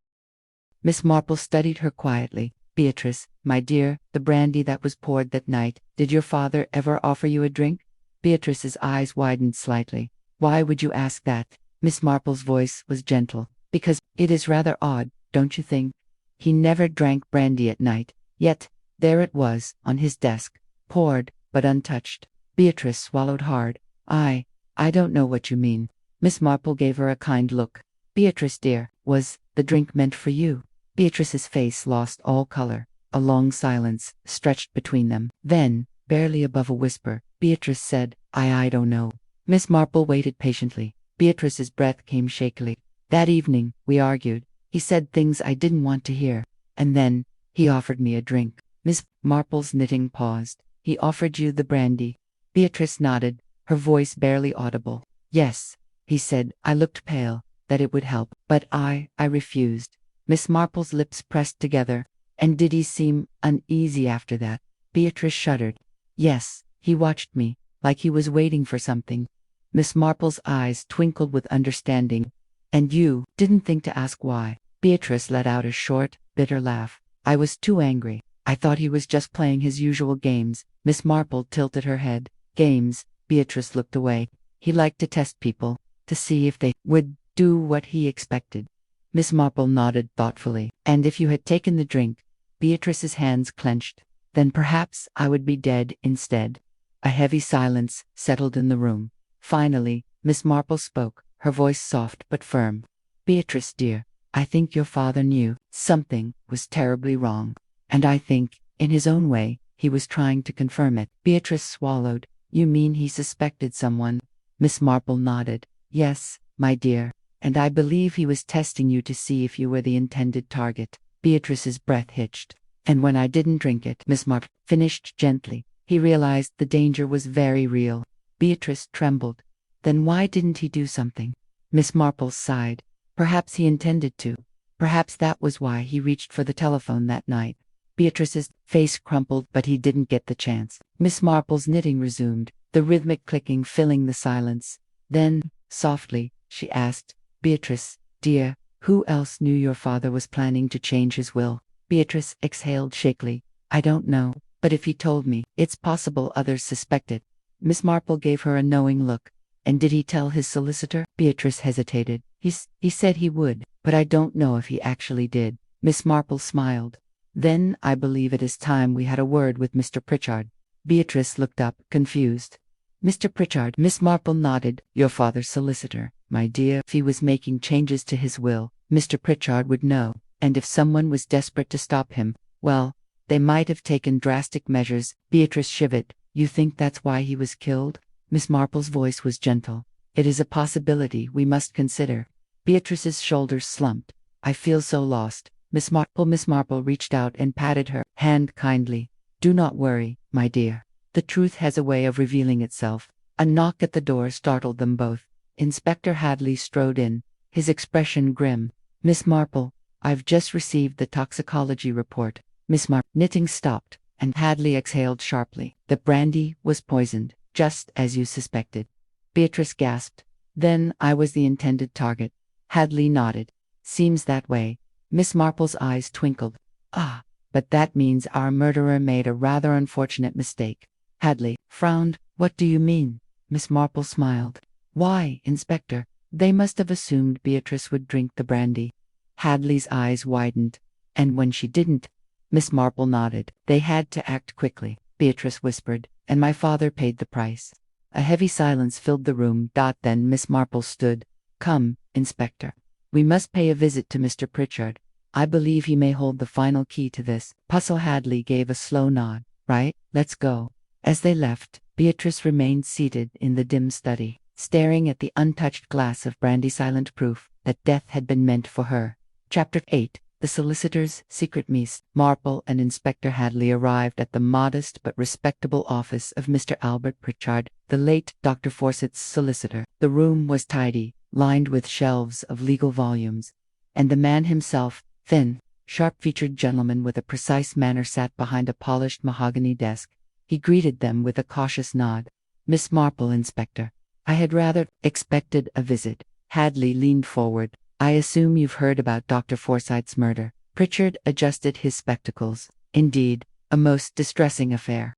Miss Marple studied her quietly. Beatrice, my dear, the brandy that was poured that night, did your father ever offer you a drink? Beatrice's eyes widened slightly. Why would you ask that? Miss Marple's voice was gentle. Because it is rather odd, don't you think? He never drank brandy at night, yet there it was, on his desk, poured, but untouched. Beatrice swallowed hard. I don't know what you mean. Miss Marple gave her a kind look. Beatrice dear, was the drink meant for you? Beatrice's face lost all color. A long silence stretched between them. Then, barely above a whisper, Beatrice said, I don't know. Miss Marple waited patiently. Beatrice's breath came shakily. That evening, we argued. He said things I didn't want to hear. And then, he offered me a drink. Miss Marple's knitting paused. He offered you the brandy. Beatrice nodded, her voice barely audible. Yes, he said. I looked pale, that it would help, but I refused. Miss Marple's lips pressed together. And did he seem uneasy after that? Beatrice shuddered. Yes, he watched me, like he was waiting for something. Miss Marple's eyes twinkled with understanding. And you didn't think to ask why? Beatrice let out a short, bitter laugh. I was too angry. I thought he was just playing his usual games. Miss Marple tilted her head. Games? Beatrice looked away. He liked to test people, to see if they would do what he expected. Miss Marple nodded thoughtfully. And if you had taken the drink? Beatrice's hands clenched. Then perhaps I would be dead instead. A heavy silence settled in the room. Finally, Miss Marple spoke, her voice soft but firm. Beatrice dear, I think your father knew something was terribly wrong. And I think, in his own way, he was trying to confirm it. Beatrice swallowed. You mean he suspected someone? Miss Marple nodded. Yes, my dear. And I believe he was testing you to see if you were the intended target. Beatrice's breath hitched. And when I didn't drink it, Miss Marple finished gently, he realized the danger was very real. Beatrice trembled. Then why didn't he do something? Miss Marple sighed. Perhaps he intended to. Perhaps that was why he reached for the telephone that night. Beatrice's face crumpled, but he didn't get the chance. Miss Marple's knitting resumed, the rhythmic clicking filling the silence. Then, softly, she asked, Beatrice, dear, who else knew your father was planning to change his will? Beatrice exhaled shakily. I don't know, but if he told me, it's possible others suspect it. Miss Marple gave her a knowing look. And did he tell his solicitor? Beatrice hesitated. He said he would, but I don't know if he actually did. Miss Marple smiled. Then I believe it is time we had a word with Mr. Pritchard. Beatrice looked up, confused. Mr. Pritchard, Miss Marple nodded. Your father's solicitor, my dear. If he was making changes to his will, Mr. Pritchard would know. And if someone was desperate to stop him, well, they might have taken drastic measures. Beatrice shivered. You think that's why he was killed? Miss Marple's voice was gentle. It is a possibility we must consider. Beatrice's shoulders slumped. I feel so lost. Miss Marple reached out and patted her hand kindly. Do not worry, my dear. The truth has a way of revealing itself. A knock at the door startled them both. Inspector Hadley strode in, his expression grim. Miss Marple, I've just received the toxicology report. Miss Marple knitting stopped, and Hadley exhaled sharply. The brandy was poisoned, just as you suspected. Beatrice gasped. Then I was the intended target. Hadley nodded. Seems that way. Miss Marple's eyes twinkled. Ah, but that means our murderer made a rather unfortunate mistake. Hadley frowned. What do you mean? Miss Marple smiled. Why, Inspector, they must have assumed Beatrice would drink the brandy. Hadley's eyes widened. And when she didn't? Miss Marple nodded. They had to act quickly, Beatrice whispered, and my father paid the price. A heavy silence filled the room. Then Miss Marple stood. Come, Inspector. We must pay a visit to Mr. Pritchard. I believe he may hold the final key to this. Puzzle. Hadley gave a slow nod. Right, let's go. As they left, Beatrice remained seated in the dim study, staring at the untouched glass of brandy, silent proof that death had been meant for her. Chapter 8. The solicitor's secret. Miss Marple and Inspector Hadley arrived at the modest but respectable office of Mr. Albert Pritchard, the late Dr. Fawcett's solicitor. The room was tidy, lined with shelves of legal volumes, and the man himself, thin, sharp-featured gentleman with a precise manner sat behind a polished mahogany desk. He greeted them with a cautious nod. "Miss Marple, Inspector. I had rather expected a visit." Hadley leaned forward. "I assume you've heard about Dr. Forsyth's murder." Pritchard adjusted his spectacles. "Indeed, a most distressing affair."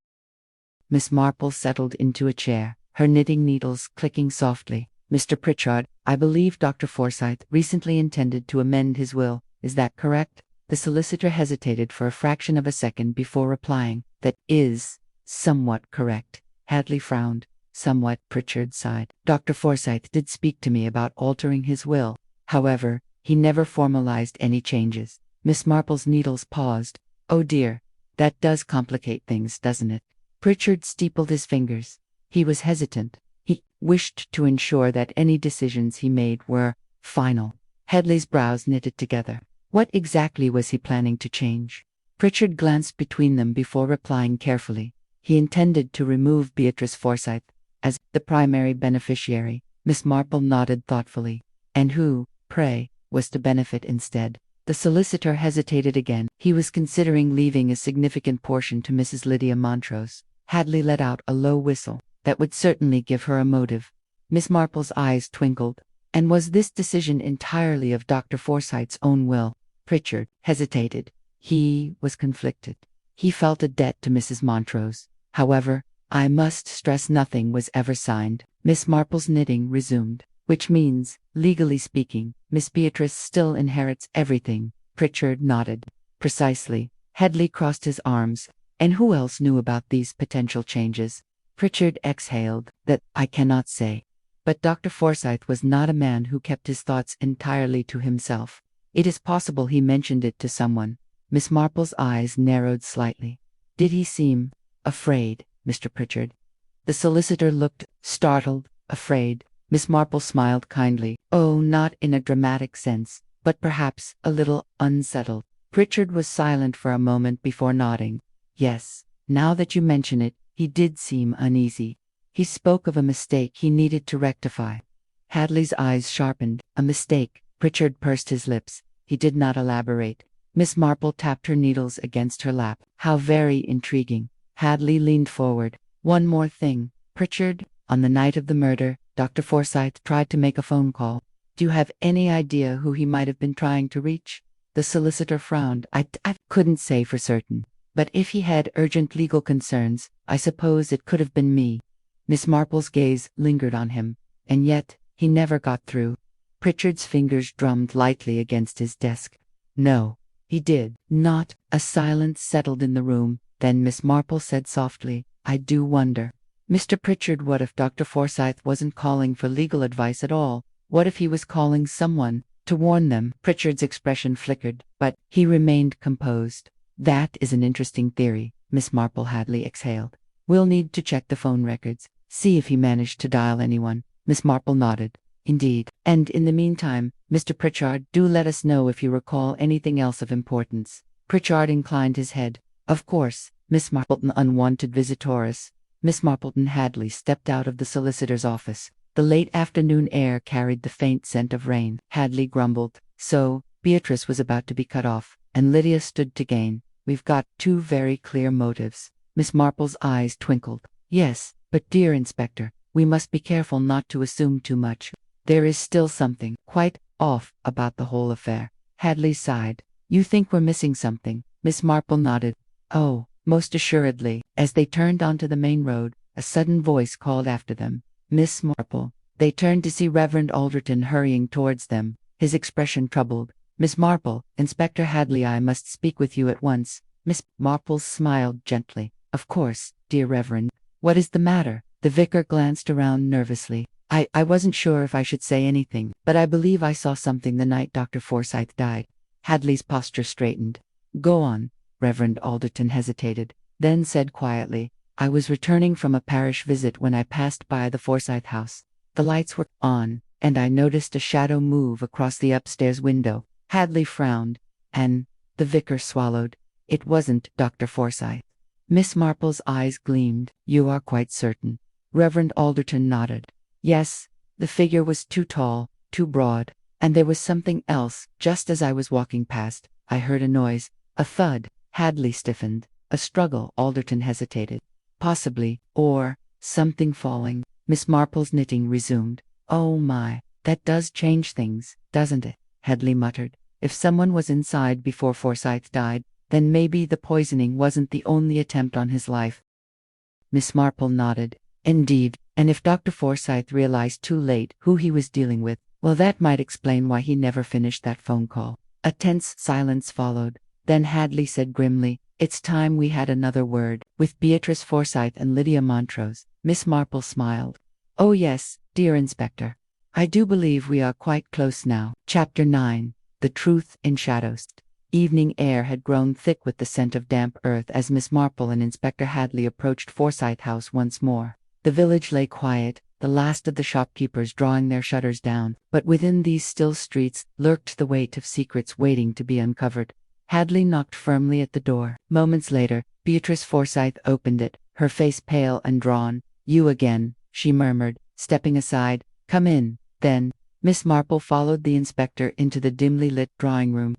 Miss Marple settled into a chair, her knitting needles clicking softly. "Mr. Pritchard, I believe Dr. Forsyth recently intended to amend his will. Is that correct?" The solicitor hesitated for a fraction of a second before replying. "That is somewhat correct." Hadley frowned. "Somewhat," Pritchard sighed. "Dr. Forsyth did speak to me about altering his will. However, he never formalized any changes." Miss Marple's needles paused. "Oh dear. That does complicate things, doesn't it?" Pritchard steepled his fingers. He was hesitant. He wished to ensure that any decisions he made were final. Hadley's brows knitted together. What exactly was he planning to change? Pritchard glanced between them before replying carefully. He intended to remove Beatrice Forsyth as the primary beneficiary. Miss Marple nodded thoughtfully. "And who, pray, was to benefit instead?" The solicitor hesitated again. He was considering leaving a significant portion to Mrs. Lydia Montrose. Hadley let out a low whistle. "That would certainly give her a motive." Miss Marple's eyes twinkled. "And was this decision entirely of Dr. Forsyth's own will?" Pritchard hesitated. He was conflicted. He felt a debt to Mrs. Montrose. "However, I must stress nothing was ever signed." Miss Marple's knitting resumed. "Which means, legally speaking, Miss Beatrice still inherits everything." Pritchard nodded. "Precisely." Hadley crossed his arms. "And who else knew about these potential changes?" Pritchard exhaled. "That I cannot say." But Dr. Forsyth was not a man who kept his thoughts entirely to himself. It is possible he mentioned it to someone. Miss Marple's eyes narrowed slightly. "Did he seem afraid, Mr. Pritchard?" The solicitor looked startled, afraid. Miss Marple smiled kindly. "Oh, not in a dramatic sense, but perhaps a little unsettled." Pritchard was silent for a moment before nodding. "Yes, now that you mention it, he did seem uneasy. He spoke of a mistake he needed to rectify." Hadley's eyes sharpened. "A mistake?" Pritchard pursed his lips. He did not elaborate. Miss Marple tapped her needles against her lap. "How very intriguing." Hadley leaned forward. "One more thing, Pritchard. On the night of the murder, Dr. Forsyth tried to make a phone call. Do you have any idea who he might have been trying to reach?" The solicitor frowned. I couldn't say for certain. But if he had urgent legal concerns, I suppose it could have been me." Miss Marple's gaze lingered on him. "And yet, he never got through." Pritchard's fingers drummed lightly against his desk. "No, he did not." A silence settled in the room. Then Miss Marple said softly, "I do wonder, Mr. Pritchard, what if Dr. Forsyth wasn't calling for legal advice at all? What if he was calling someone to warn them?" Pritchard's expression flickered, but he remained composed. "That is an interesting theory," Miss Marple Hadley exhaled. "We'll need to check the phone records, see if he managed to dial anyone." Miss Marple nodded. "Indeed. And in the meantime, Mr. Pritchard, do let us know if you recall anything else of importance." Pritchard inclined his head. "Of course, Miss Marpleton, unwanted visitors." Miss Marpleton Hadley stepped out of the solicitor's office. The late afternoon air carried the faint scent of rain. Hadley grumbled. So, Beatrice was about to be cut off, and Lydia stood to gain. "We've got two very clear motives." Miss Marple's eyes twinkled. "Yes, but dear Inspector, we must be careful not to assume too much. There is still something quite off about the whole affair." Hadley sighed. "You think we're missing something?" Miss Marple nodded. "Oh, most assuredly." As they turned onto the main road, a sudden voice called after them, "Miss Marple." They turned to see Reverend Alderton hurrying towards them, his expression troubled. "Miss Marple, Inspector Hadley, I must speak with you at once." Miss Marple smiled gently. "Of course, dear Reverend. What is the matter?" The vicar glanced around nervously. I wasn't sure if I should say anything, but I believe I saw something the night Dr. Forsyth died." Hadley's posture straightened. "Go on." Reverend Alderton hesitated, then said quietly, "I was returning from a parish visit when I passed by the Forsyth house. The lights were on, and I noticed a shadow move across the upstairs window." Hadley frowned, and the vicar swallowed. "It wasn't Dr. Forsyth." Miss Marple's eyes gleamed. "You are quite certain?" Reverend Alderton nodded. "Yes, the figure was too tall, too broad, and there was something else. Just as I was walking past, I heard a noise, a thud. Hadley stiffened. A struggle. Alderton hesitated. Possibly, or something falling. Miss Marple's knitting resumed. Oh my, that does change things, doesn't it? Hadley muttered. If someone was inside before Forsyth died, then maybe the poisoning wasn't the only attempt on his life. Miss Marple nodded. Indeed, and if Dr. Forsyth realized too late who he was dealing with, well, that might explain why he never finished that phone call. A tense silence followed. Then Hadley said grimly, "It's time we had another word with Beatrice Forsyth and Lydia Montrose." Miss Marple smiled. "Oh yes, dear Inspector. I do believe we are quite close now." Chapter 9. The Truth in Shadows. Evening air had grown thick with the scent of damp earth as Miss Marple and Inspector Hadley approached Forsyth House once more. The village lay quiet, the last of the shopkeepers drawing their shutters down, but within these still streets lurked the weight of secrets waiting to be uncovered. Hadley knocked firmly at the door. Moments later, Beatrice Forsyth opened it, her face pale and drawn. "You again," she murmured, stepping aside. "Come in." Then, Miss Marple followed the inspector into the dimly lit drawing room.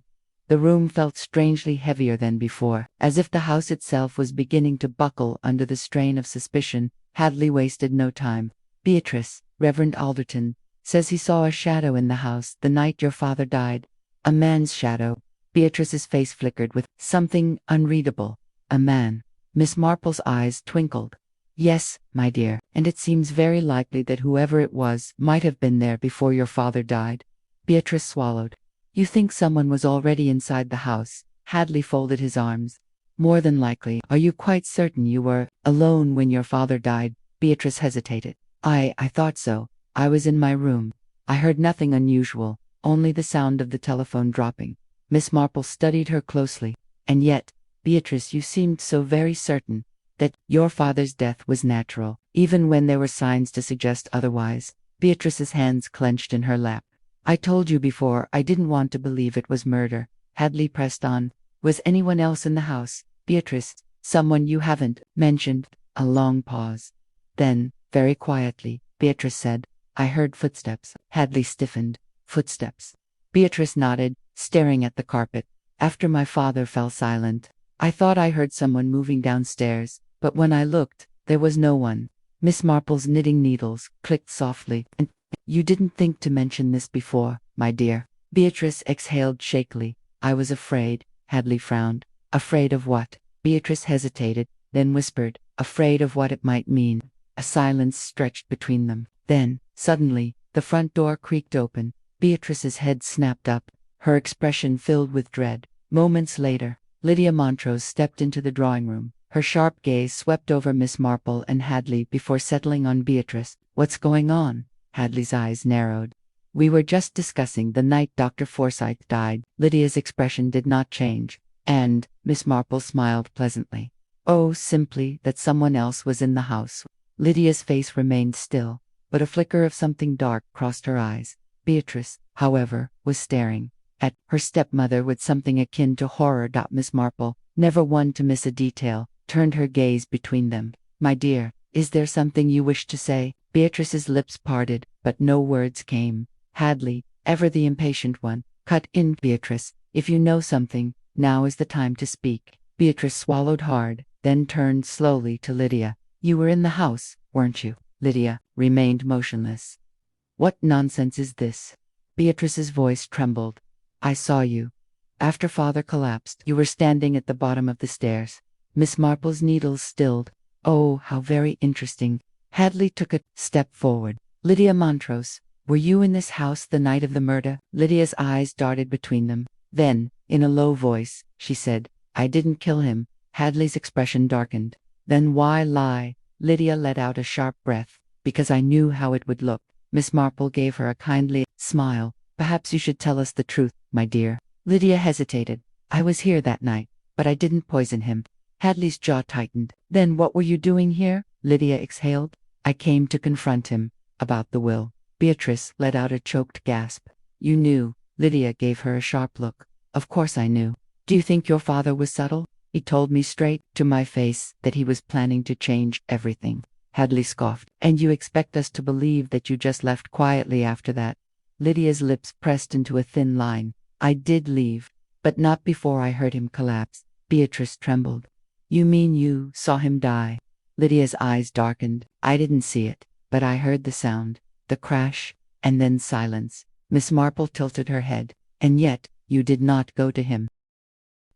The room felt strangely heavier than before, as if the house itself was beginning to buckle under the strain of suspicion. Hadley wasted no time. "Beatrice, Reverend Alderton says he saw a shadow in the house the night your father died." "A man's shadow." Beatrice's face flickered with something unreadable. "A man." Miss Marple's eyes twinkled. "Yes, my dear, and it seems very likely that whoever it was might have been there before your father died." Beatrice swallowed. "You think someone was already inside the house?" Hadley folded his arms. "More than likely." "Are you quite certain you were alone when your father died?" Beatrice hesitated. I thought so. I was in my room. I heard nothing unusual, only the sound of the telephone dropping." Miss Marple studied her closely. "And yet, Beatrice, you seemed so very certain that your father's death was natural, even when there were signs to suggest otherwise." Beatrice's hands clenched in her lap. "I told you before I didn't want to believe it was murder." Hadley pressed on. "Was anyone else in the house, Beatrice? Someone you haven't mentioned?" A long pause. Then, very quietly, Beatrice said, "I heard footsteps." Hadley stiffened. "Footsteps?" Beatrice nodded, staring at the carpet. "After my father fell silent, I thought I heard someone moving downstairs, but when I looked, there was no one." Miss Marple's knitting needles clicked softly. "And you didn't think to mention this before, my dear?" Beatrice exhaled shakily. "I was afraid." Hadley frowned. "Afraid of what?" Beatrice hesitated, then whispered, "Afraid of what it might mean." A silence stretched between them. Then, suddenly, the front door creaked open. Beatrice's head snapped up, her expression filled with dread. Moments later, Lydia Montrose stepped into the drawing room. Her sharp gaze swept over Miss Marple and Hadley before settling on Beatrice. "What's going on?" Hadley's eyes narrowed. "We were just discussing the night Dr. Forsyth died." Lydia's expression did not change. "And," Miss Marple smiled pleasantly. "Oh, simply that someone else was in the house." Lydia's face remained still, but a flicker of something dark crossed her eyes. Beatrice, however, was staring at her stepmother with something akin to horror. Miss Marple, never one to miss a detail, turned her gaze between them. "My dear, is there something you wish to say?" Beatrice's lips parted, but no words came. Hadley, ever the impatient one, cut in. "Beatrice, if you know something, now is the time to speak." Beatrice swallowed hard, then turned slowly to Lydia. "You were in the house, weren't you?" Lydia remained motionless. "What nonsense is this?" Beatrice's voice trembled. "I saw you. After father collapsed, you were standing at the bottom of the stairs." Miss Marple's needles stilled. "Oh, how very interesting." Hadley took a step forward. "Lydia Montrose, were you in this house the night of the murder?" Lydia's eyes darted between them. Then, in a low voice, she said, "I didn't kill him." Hadley's expression darkened. "Then why lie?" Lydia let out a sharp breath. "Because I knew how it would look." Miss Marple gave her a kindly smile. "Perhaps you should tell us the truth, my dear." Lydia hesitated. "I was here that night, but I didn't poison him." Hadley's jaw tightened. "Then what were you doing here?" Lydia exhaled. "I came to confront him about the will." Beatrice let out a choked gasp. "You knew?" Lydia gave her a sharp look. "Of course I knew. Do you think your father was subtle? He told me straight to my face that he was planning to change everything." Hadley scoffed. "And you expect us to believe that you just left quietly after that?" Lydia's lips pressed into a thin line. "I did leave. but not before I heard him collapse. Beatrice trembled. You mean you saw him die? Lydia's eyes darkened. I didn't see it, but I heard the sound, the crash, and then silence. Miss Marple tilted her head. And yet, you did not go to him.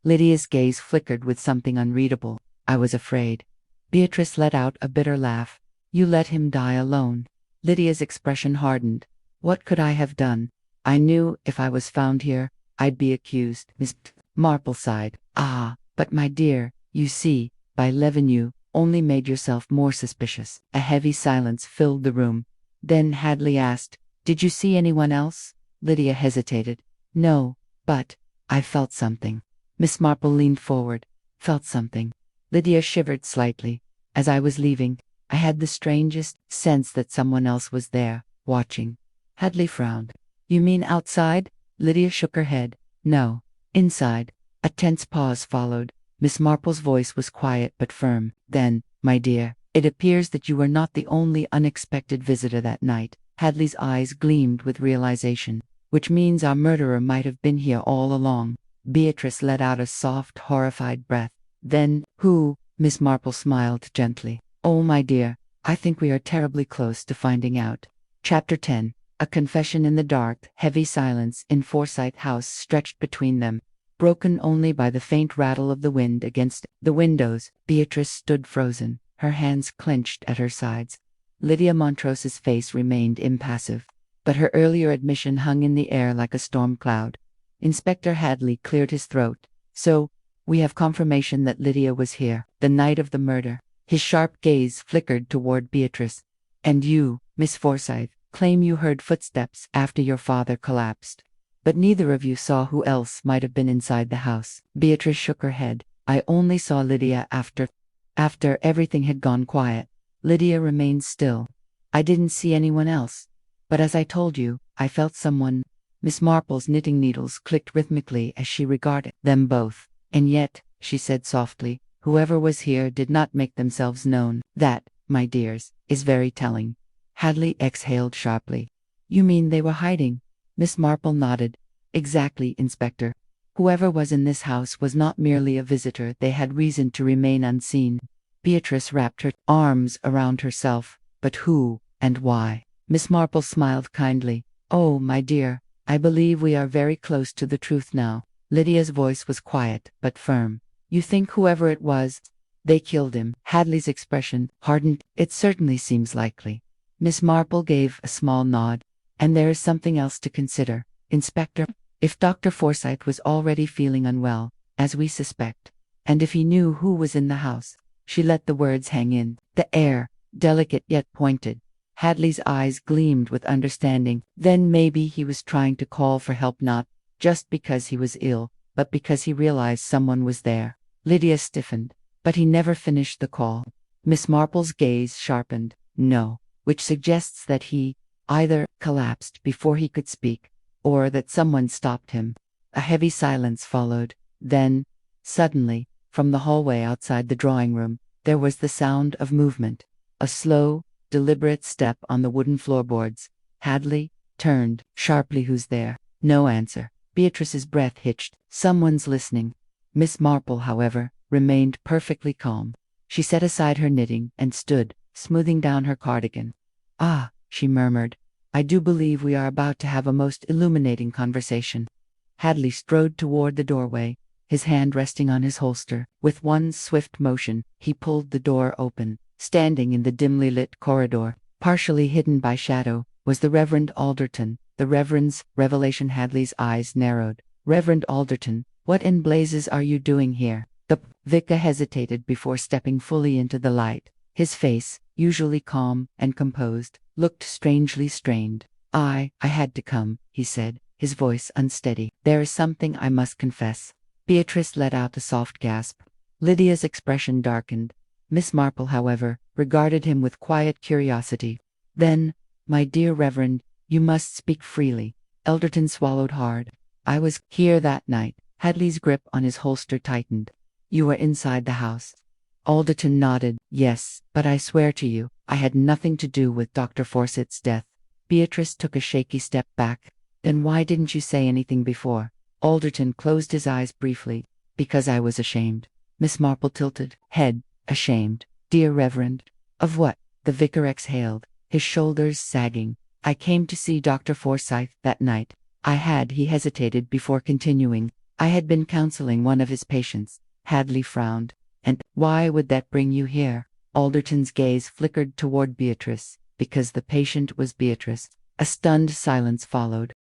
Lydia's gaze flickered with something unreadable. I was afraid. Beatrice let out a bitter laugh. You let him die alone. Lydia's expression hardened. What could I have done? I knew if I was found here, I'd be accused. Miss Marple sighed. Ah, but my dear, you see, by leaving you, only made yourself more suspicious. A heavy silence filled the room. Then Hadley asked, Did you see anyone else? Lydia hesitated. No, but I felt something. Miss Marple leaned forward. Felt something. Lydia shivered slightly. As I was leaving, I had the strangest sense that someone else was there, watching. Hadley frowned. You mean outside? Lydia shook her head. No, inside. A tense pause followed. Miss Marple's voice was quiet but firm. Then, my dear, it appears that you were not the only unexpected visitor that night. Hadley's eyes gleamed with realization. Which means our murderer might have been here all along. Beatrice let out a soft, horrified breath. Then, who? Miss Marple smiled gently. Oh, my dear, I think we are terribly close to finding out. Chapter 10. A confession in the dark. Heavy silence in Forsyth House stretched between them, broken only by the faint rattle of the wind against the windows. Beatrice stood frozen, her hands clenched at her sides. Lydia Montrose's face remained impassive, but her earlier admission hung in the air like a storm cloud. Inspector Hadley cleared his throat. So, we have confirmation that Lydia was here, the night of the murder. His sharp gaze flickered toward Beatrice. And you, Miss Forsyth, claim you heard footsteps after your father collapsed. But neither of you saw who else might have been inside the house. Beatrice shook her head. I only saw Lydia after everything had gone quiet. Lydia remained still. I didn't see anyone else. But as I told you, I felt someone. Miss Marple's knitting needles clicked rhythmically as she regarded them both. And yet, she said softly, whoever was here did not make themselves known. That, my dears, is very telling. Hadley exhaled sharply. You mean they were hiding? Miss Marple nodded. Exactly, Inspector. Whoever was in this house was not merely a visitor. They had reason to remain unseen. Beatrice wrapped her arms around herself. But who, and why? Miss Marple smiled kindly. Oh, my dear, I believe we are very close to the truth now. Lydia's voice was quiet, but firm. You think whoever it was, they killed him? Hadley's expression hardened. It certainly seems likely. Miss Marple gave a small nod. And there is something else to consider, Inspector. If Dr. Forsyth was already feeling unwell, as we suspect, and if he knew who was in the house, she let the words hang in the air, delicate yet pointed. Hadley's eyes gleamed with understanding. Then maybe he was trying to call for help, not just because he was ill, but because he realized someone was there. Lydia stiffened, but he never finished the call. Miss Marple's gaze sharpened. No, which suggests that he either collapsed before he could speak, or that someone stopped him. A heavy silence followed. Then, suddenly, from the hallway outside the drawing room, there was the sound of movement. A slow, deliberate step on the wooden floorboards. Hadley turned sharply. Who's there? No answer. Beatrice's breath hitched. Someone's listening. Miss Marple, however, remained perfectly calm. She set aside her knitting and stood, smoothing down her cardigan. Ah, she murmured. I do believe we are about to have a most illuminating conversation. Hadley strode toward the doorway, his hand resting on his holster. With one swift motion, he pulled the door open. Standing in the dimly lit corridor, partially hidden by shadow, was the Reverend Alderton. The Reverend's revelation. Hadley's eyes narrowed. Reverend Alderton, what in blazes are you doing here? The vicar hesitated before stepping fully into the light. His face, usually calm and composed, looked strangely strained. I had to come, he said, his voice unsteady. There is something I must confess. Beatrice let out a soft gasp. Lydia's expression darkened. Miss Marple, however, regarded him with quiet curiosity. Then, my dear Reverend, you must speak freely. Alderton swallowed hard. I was here that night. Hadley's grip on his holster tightened. You were inside the house. Alderton nodded. Yes, but I swear to you, I had nothing to do with Dr. Forsyth's death. Beatrice took a shaky step back. Then why didn't you say anything before? Alderton closed his eyes briefly. Because I was ashamed. Miss Marple tilted head. Ashamed. Dear Reverend. Of what? The vicar exhaled, his shoulders sagging. I came to see Dr. Forsyth that night. He hesitated before continuing. I had been counseling one of his patients. Hadley frowned. And why would that bring you here? Alderton's gaze flickered toward Beatrice. Because the patient was Beatrice. A stunned silence followed.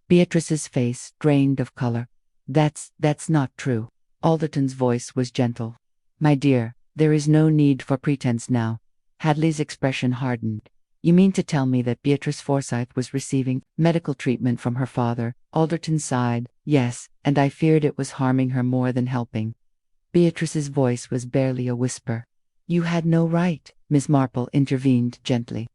Beatrice's face drained of color. That's not true. Alderton's voice was gentle. My dear, there is no need for pretense now. Hadley's expression hardened. You mean to tell me that Beatrice Forsyth was receiving medical treatment from her father? Alderton sighed. Yes, and I feared it was harming her more than helping. Beatrice's voice was barely a whisper. You had no right, Miss Marple intervened gently.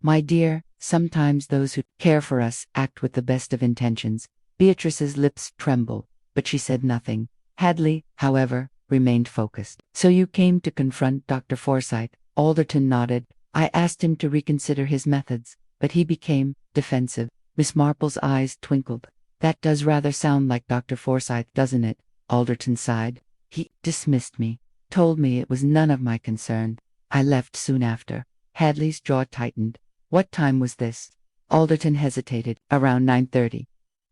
My dear, sometimes those who care for us act with the best of intentions. Beatrice's lips trembled, but she said nothing. Hadley, however, remained focused. So you came to confront Dr. Forsyth? Alderton nodded. I asked him to reconsider his methods, but he became defensive. Miss Marple's eyes twinkled. That does rather sound like Dr. Forsyth, doesn't it? Alderton sighed. He dismissed me, told me it was none of my concern. I left soon after. Hadley's jaw tightened. What time was this? Alderton hesitated. Around 9:30.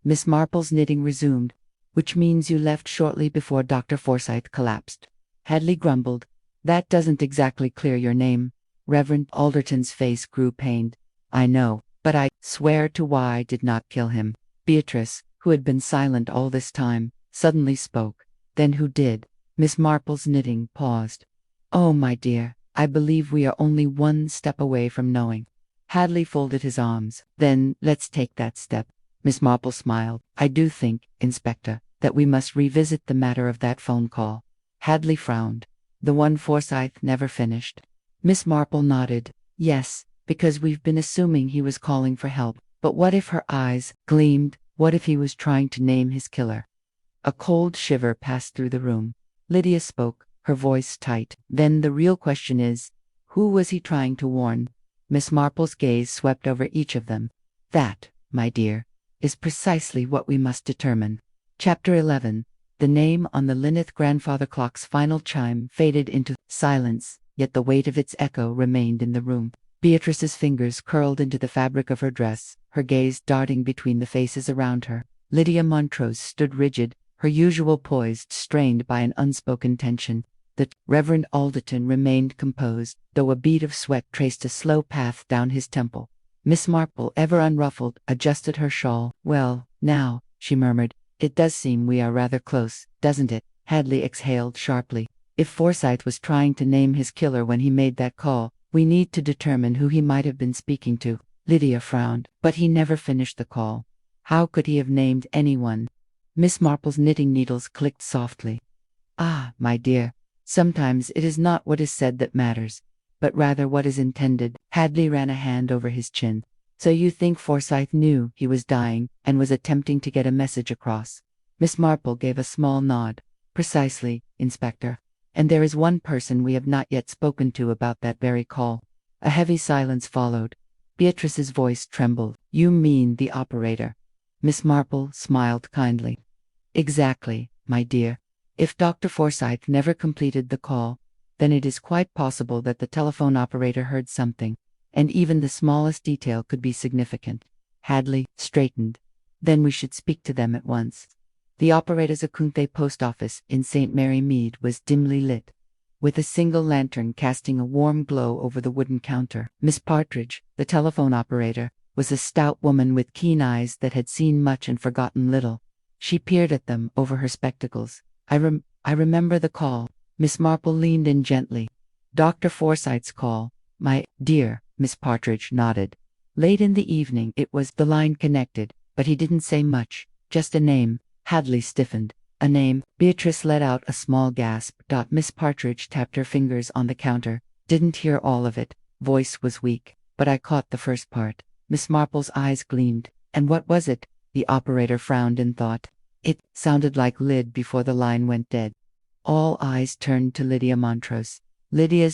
Miss Marple's knitting resumed. Which means you left shortly before Dr. Forsyth collapsed. Hadley grumbled. That doesn't exactly clear your name. Reverend Alderton's face grew pained. I know, but I swear to why I did not kill him. Beatrice, who had been silent all this time, suddenly spoke. Then who did? Miss Marple's knitting paused. Oh, my dear, I believe we are only one step away from knowing. Hadley folded his arms. Then, let's take that step. Miss Marple smiled. I do think, Inspector, that we must revisit the matter of that phone call. Hadley frowned. The one Forsyth never finished. Miss Marple nodded. Yes, because we've been assuming he was calling for help. But what if her eyes gleamed? What if he was trying to name his killer? A cold shiver passed through the room. Lydia spoke, her voice tight. Then the real question is, who was he trying to warn? Miss Marple's gaze swept over each of them. That, my dear, is precisely what we must determine. Chapter 11. The name on the Linnet grandfather clock's final chime faded into silence, yet the weight of its echo remained in the room. Beatrice's fingers curled into the fabric of her dress, her gaze darting between the faces around her. Lydia Montrose stood rigid, her usual poise strained by an unspoken tension. The Reverend Alderton remained composed, though a bead of sweat traced a slow path down his temple. Miss Marple, ever unruffled, adjusted her shawl. Well, now, she murmured, it does seem we are rather close, doesn't it? Hadley exhaled sharply. If Forsyth was trying to name his killer when he made that call, we need to determine who he might have been speaking to. Lydia frowned. But he never finished the call. How could he have named anyone? Miss Marple's knitting needles clicked softly. Ah, my dear, sometimes it is not what is said that matters, but rather what is intended. Hadley ran a hand over his chin. So you think Forsyth knew he was dying and was attempting to get a message across? Miss Marple gave a small nod. Precisely, Inspector. And there is one person we have not yet spoken to about that very call. A heavy silence followed. Beatrice's voice trembled. You mean the operator? Miss Marple smiled kindly. Exactly, my dear. If Dr. Forsyth never completed the call, then it is quite possible that the telephone operator heard something, and even the smallest detail could be significant. Hadley straightened. Then we should speak to them at once. The operator's Acunte post office in St. Mary Mead was dimly lit, with a single lantern casting a warm glow over the wooden counter. Miss Partridge, the telephone operator, was a stout woman with keen eyes that had seen much and forgotten little. She peered at them over her spectacles. I remember the call. Miss Marple leaned in gently. Dr. Forsyth's call. My dear, Miss Partridge nodded. Late in the evening it was. The line connected, but he didn't say much, just a name. Hadley stiffened. A name. Beatrice let out a small gasp. Miss Partridge tapped her fingers on the counter. Didn't hear all of it. Voice was weak, but I caught the first part. Miss Marple's eyes gleamed. And what was it? The operator frowned in thought. It sounded like Lyd before the line went dead. All eyes turned to Lydia Montrose. Lydia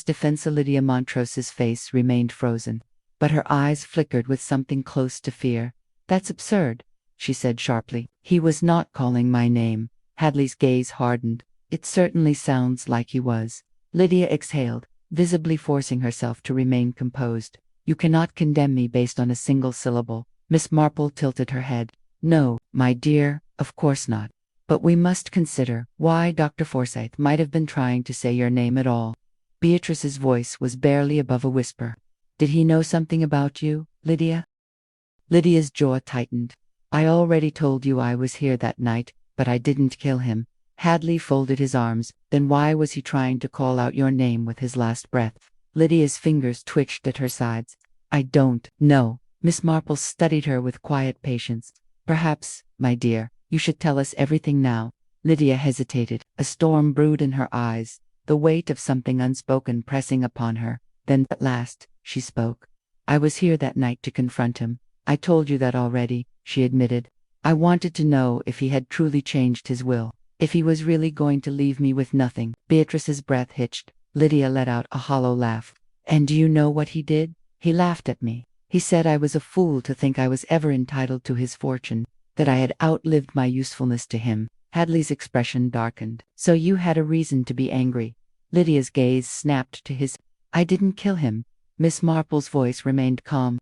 Montrose's face remained frozen, but her eyes flickered with something close to fear. That's absurd. she said sharply. He was not calling my name. Hadley's gaze hardened. It certainly sounds like he was. Lydia exhaled, visibly forcing herself to remain composed. You cannot condemn me based on a single syllable. Miss Marple tilted her head. No, my dear, of course not. But we must consider why Dr. Forsyth might have been trying to say your name at all. Beatrice's voice was barely above a whisper. Did he know something about you, Lydia? Lydia's jaw tightened. I already told you I was here that night, but I didn't kill him. Hadley folded his arms. Then why was he trying to call out your name with his last breath? Lydia's fingers twitched at her sides. I don't know. Miss Marple studied her with quiet patience. Perhaps, my dear, you should tell us everything now. Lydia hesitated. A storm brewed in her eyes, the weight of something unspoken pressing upon her. Then, at last, she spoke. I was here that night to confront him. I told you that already, she admitted. I wanted to know if he had truly changed his will, if he was really going to leave me with nothing. Beatrice's breath hitched. Lydia let out a hollow laugh. And do you know what he did? He laughed at me. He said I was a fool to think I was ever entitled to his fortune, that I had outlived my usefulness to him. Hadley's expression darkened. So you had a reason to be angry. Lydia's gaze snapped to his. I didn't kill him. Miss Marple's voice remained calm.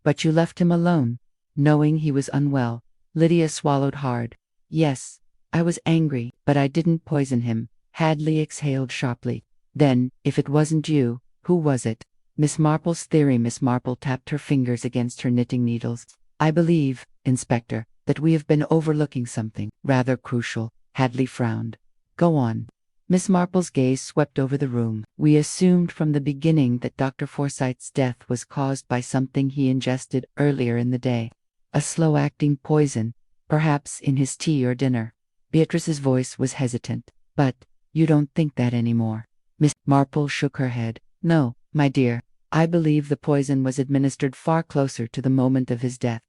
But you left him alone, knowing he was unwell. Lydia swallowed hard. Yes, I was angry, but I didn't poison him. Hadley exhaled sharply. Then, if it wasn't you, who was it? Miss Marple's theory. Miss Marple tapped her fingers against her knitting needles. I believe, Inspector, that we have been overlooking something rather crucial. Hadley frowned. Go on. Miss Marple's gaze swept over the room. We assumed from the beginning that Dr. Forsyth's death was caused by something he ingested earlier in the day. A slow-acting poison, perhaps in his tea or dinner. Beatrice's voice was hesitant. But, you don't think that anymore. Miss Marple shook her head. No, my dear. I believe the poison was administered far closer to the moment of his death.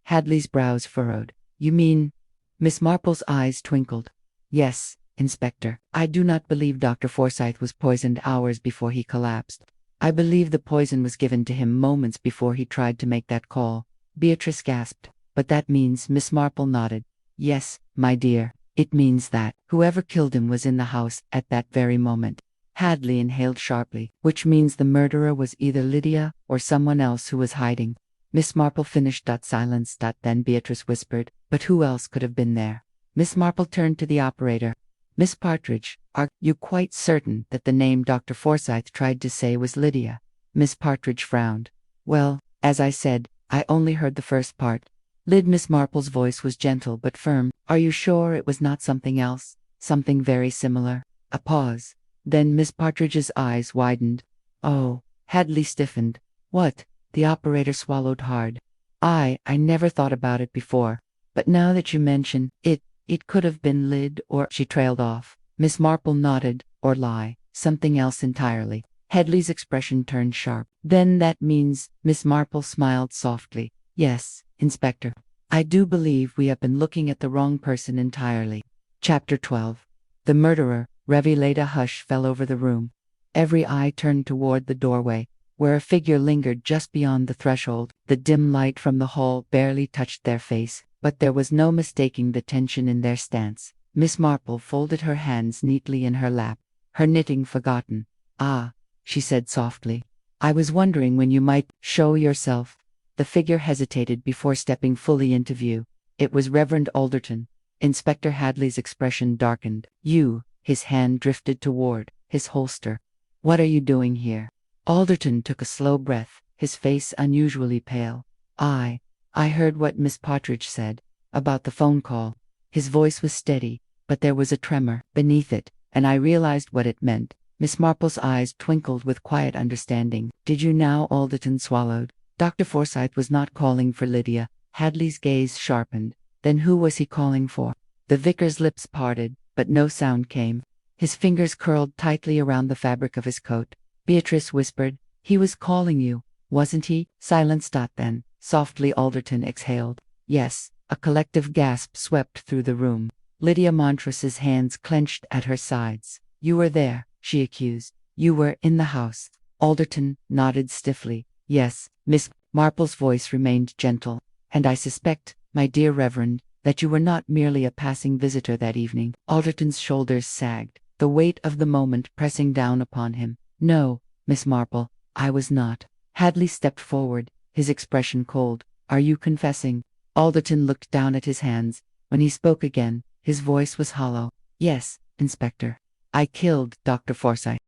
Hadley's brows furrowed. You mean? Miss Marple's eyes twinkled. Yes, Inspector. I do not believe Dr. Forsyth was poisoned hours before he collapsed. I believe the poison was given to him moments before he tried to make that call. Beatrice gasped. But that means. Miss Marple nodded. Yes, my dear. It means that whoever killed him was in the house at that very moment. Hadley inhaled sharply, which means the murderer was either Lydia or someone else who was hiding. Miss Marple finished. Silence. Then Beatrice whispered, but who else could have been there? Miss Marple turned to the operator. Miss Partridge, are you quite certain that the name Dr. Forsyth tried to say was Lydia? Miss Partridge frowned. Well, as I said, I only heard the first part. Miss Marple's voice was gentle but firm. Are you sure it was not something else? Something very similar? A pause. Then Miss Partridge's eyes widened. Oh, Hadley stiffened. What? The operator swallowed hard. I never thought about it before. But now that you mention it, it could have been Lyd or. She trailed off. Miss Marple nodded. Or lie. Something else entirely. Hadley's expression turned sharp. Then that means. Miss Marple smiled softly. Yes, Inspector. I do believe we have been looking at the wrong person entirely. Chapter 12. The murderer. Revelate. A hush fell over the room. Every eye turned toward the doorway, where a figure lingered just beyond the threshold. The dim light from the hall barely touched their face, but there was no mistaking the tension in their stance. Miss Marple folded her hands neatly in her lap, her knitting forgotten. Ah, she said softly. I was wondering when you might show yourself. The figure hesitated before stepping fully into view. It was Reverend Alderton. Inspector Hadley's expression darkened. You. His hand drifted toward his holster. What are you doing here? Alderton took a slow breath, his face unusually pale. I heard what Miss Partridge said about the phone call. His voice was steady, but there was a tremor beneath it, and I realized what it meant. Miss Marple's eyes twinkled with quiet understanding. Did you now? Alderton swallowed. Dr. Forsyth was not calling for Lydia. Hadley's gaze sharpened. Then who was he calling for? The vicar's lips parted, but no sound came. His fingers curled tightly around the fabric of his coat. Beatrice whispered, he was calling you, wasn't he? Silence. Then, softly Alderton exhaled. Yes. A collective gasp swept through the room. Lydia Montrose's hands clenched at her sides. You were there, she accused. You were in the house. Alderton nodded stiffly. Yes. Miss Marple's voice remained gentle. And I suspect my dear Reverend, that you were not merely a passing visitor that evening. Alderton's shoulders sagged, the weight of the moment pressing down upon him. No, Miss Marple, I was not. Hadley stepped forward, his expression cold. Are you confessing? Alderton looked down at his hands. When he spoke again, his voice was hollow. Yes, Inspector. I killed Dr. Forsyth.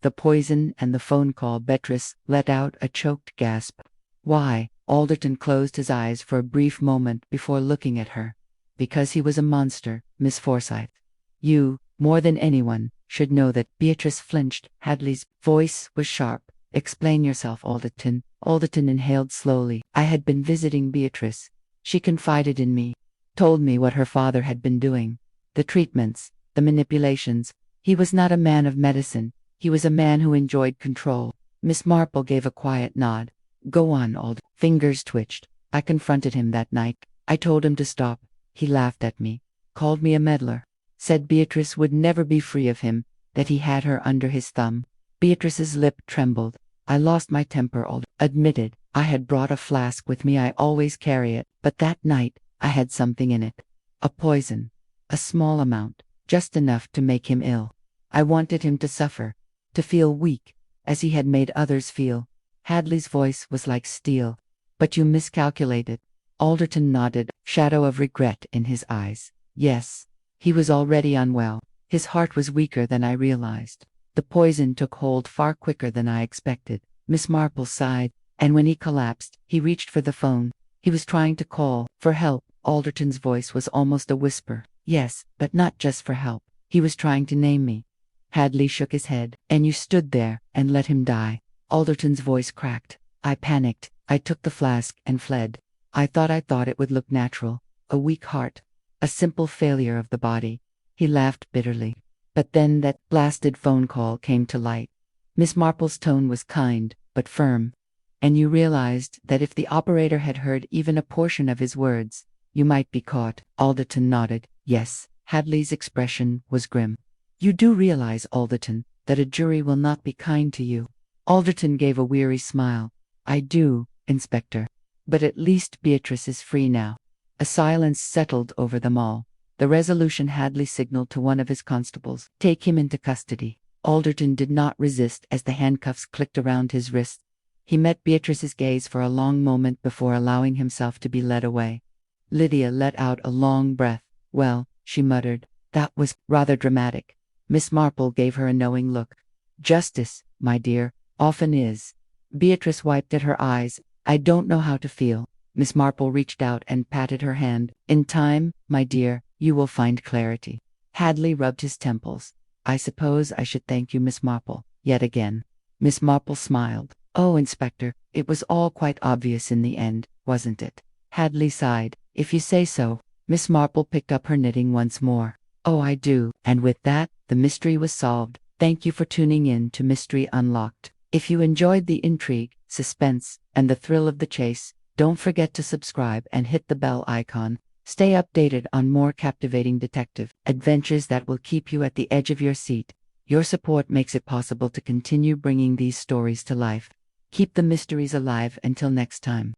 The poison and the phone call. Beatrice let out a choked gasp. Why? Alderton closed his eyes for a brief moment before looking at her. Because he was a monster, Miss Forsyth. You, more than anyone, should know that. Beatrice flinched. Hadley's voice was sharp. Explain yourself, Alderton. Alderton inhaled slowly. I had been visiting Beatrice. She confided in me, told me what her father had been doing. The treatments, the manipulations. He was not a man of medicine. He was a man who enjoyed control. Miss Marple gave a quiet nod. Go on, Alderton. Fingers twitched. I confronted him that night. I told him to stop. He laughed at me, called me a meddler, said Beatrice would never be free of him, that he had her under his thumb. Beatrice's lip trembled. I lost my temper, admitted. I had brought a flask with me. I always carry it, but that night, I had something in it. A poison. A small amount, just enough to make him ill. I wanted him to suffer, to feel weak, as he had made others feel. Hadley's voice was like steel. But you miscalculated. Alderton nodded, shadow of regret in his eyes. Yes, he was already unwell. His heart was weaker than I realized. The poison took hold far quicker than I expected. Miss Marple sighed, and when he collapsed, he reached for the phone. He was trying to call for help. Alderton's voice was almost a whisper. Yes, but not just for help. He was trying to name me. Hadley shook his head. And you stood there and let him die. Alderton's voice cracked. I panicked. I took the flask and fled. I thought it would look natural. A weak heart. A simple failure of the body. He laughed bitterly. But then that blasted phone call came to light. Miss Marple's tone was kind, but firm. And you realized that if the operator had heard even a portion of his words, you might be caught. Alderton nodded. Yes. Hadley's expression was grim. You do realize, Alderton, that a jury will not be kind to you. Alderton gave a weary smile. I do, Inspector. But at least Beatrice is free now. A silence settled over them all. The resolution Hadley signaled to one of his constables. Take him into custody. Alderton did not resist as the handcuffs clicked around his wrists. He met Beatrice's gaze for a long moment before allowing himself to be led away. Lydia let out a long breath. Well, she muttered, that was rather dramatic. Miss Marple gave her a knowing look. Justice, my dear, often is. Beatrice wiped at her eyes. I don't know how to feel. Miss Marple reached out and patted her hand. In time, my dear, you will find clarity. Hadley rubbed his temples. I suppose I should thank you, Miss Marple, yet again. Miss Marple smiled. Oh, Inspector, it was all quite obvious in the end, wasn't it? Hadley sighed. If you say so. Miss Marple picked up her knitting once more. Oh, I do. And with that, the mystery was solved. Thank you for tuning in to Mystery Unlocked. If you enjoyed the intrigue, suspense, and the thrill of the chase, don't forget to subscribe and hit the bell icon. Stay updated on more captivating detective adventures that will keep you at the edge of your seat. Your support makes it possible to continue bringing these stories to life. Keep the mysteries alive until next time.